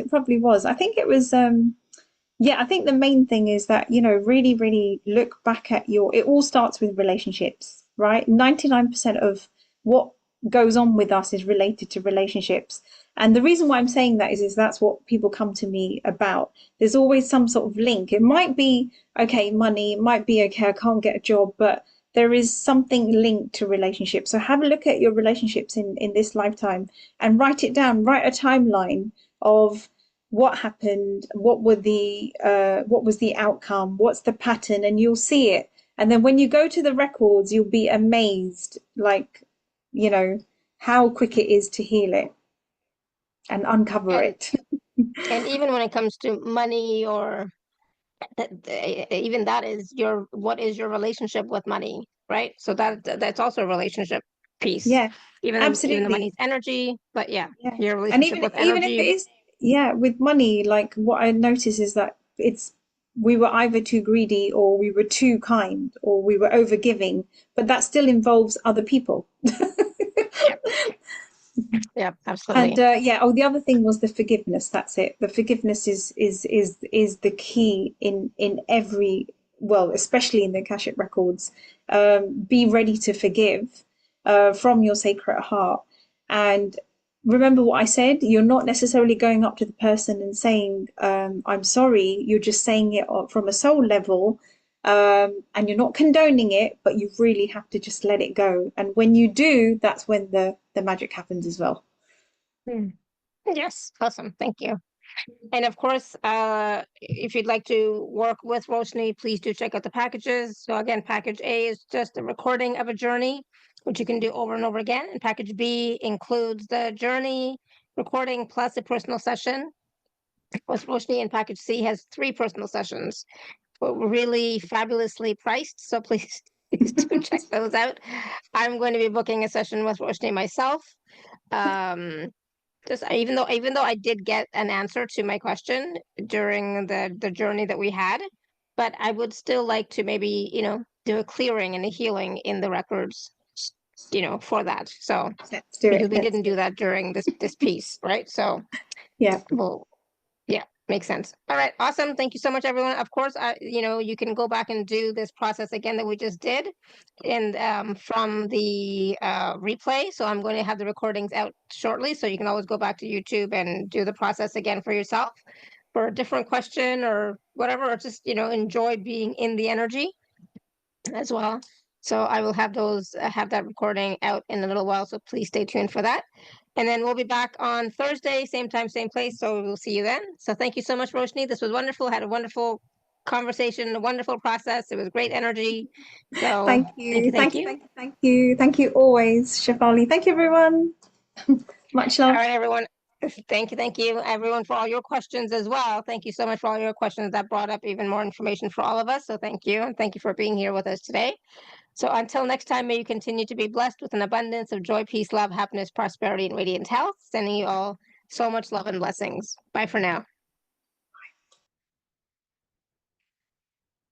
I think it was I think the main thing is that, you know, really, really look back at it all starts with relationships, right? 99% of what goes on with us is related to relationships. And the reason why I'm saying that is that's what people come to me about. There's always some sort of link. It might be, okay, money, it might be, okay, I can't get a job, but there is something linked to relationships. So have a look at your relationships in this lifetime and write it down, write a timeline of what happened, what was the outcome, what's the pattern, and you'll see it. And then when you go to the records, you'll be amazed, like, you know, how quick it is to heal it and uncover it. And even when it comes to money or even that is what is your relationship with money, right? So that's also a relationship piece. Yeah, Even the money's energy, but your and relationship with even if it energy. is, with money, like what I notice is that we were either too greedy or we were too kind or we were over giving, but that still involves other people. Yeah, absolutely. And the other thing was the forgiveness. That's it. The forgiveness is the key in every, well, especially in the Akashic Records. Be ready to forgive from your sacred heart. And remember what I said, you're not necessarily going up to the person and saying, I'm sorry. You're just saying it from a soul level. And you're not condoning it, but you really have to just let it go. And when you do, that's when the magic happens as well. Yes, awesome. Thank you. And of course, if you'd like to work with Roshney, please do check out the packages. So again, package A is just a recording of a journey, which you can do over and over again. And package B includes the journey recording plus a personal session with Roshney. And package C has 3 personal sessions. really fabulously priced. So please, please do check those out. I'm going to be booking a session with Roshney myself. Just even though I did get an answer to my question during the journey that we had, but I would still like to maybe, do a clearing and a healing in the records, for that. So Let's do because it. we didn't do that during this piece, right? So Yeah. well, yeah, makes sense. All right, awesome. Thank you so much, everyone. Of course, you can go back and do this process again that we just did, and from the replay. So I'm going to have the recordings out shortly, so you can always go back to YouTube and do the process again for yourself for a different question or whatever, or just enjoy being in the energy as well. So I will have have that recording out in a little while. So please stay tuned for that. And then we'll be back on Thursday, same time, same place. So we'll see you then. So thank you so much, Roshney. This was wonderful. I had a wonderful conversation, a wonderful process. It was great energy. So Thank you. Thank you always, Shefali. Thank you, everyone. Much love. All right, everyone. Thank you, everyone, for all your questions as well. Thank you so much for all your questions. That brought up even more information for all of us. So thank you. And thank you for being here with us today. So until next time, may you continue to be blessed with an abundance of joy, peace, love, happiness, prosperity, and radiant health. Sending you all so much love and blessings. Bye for now.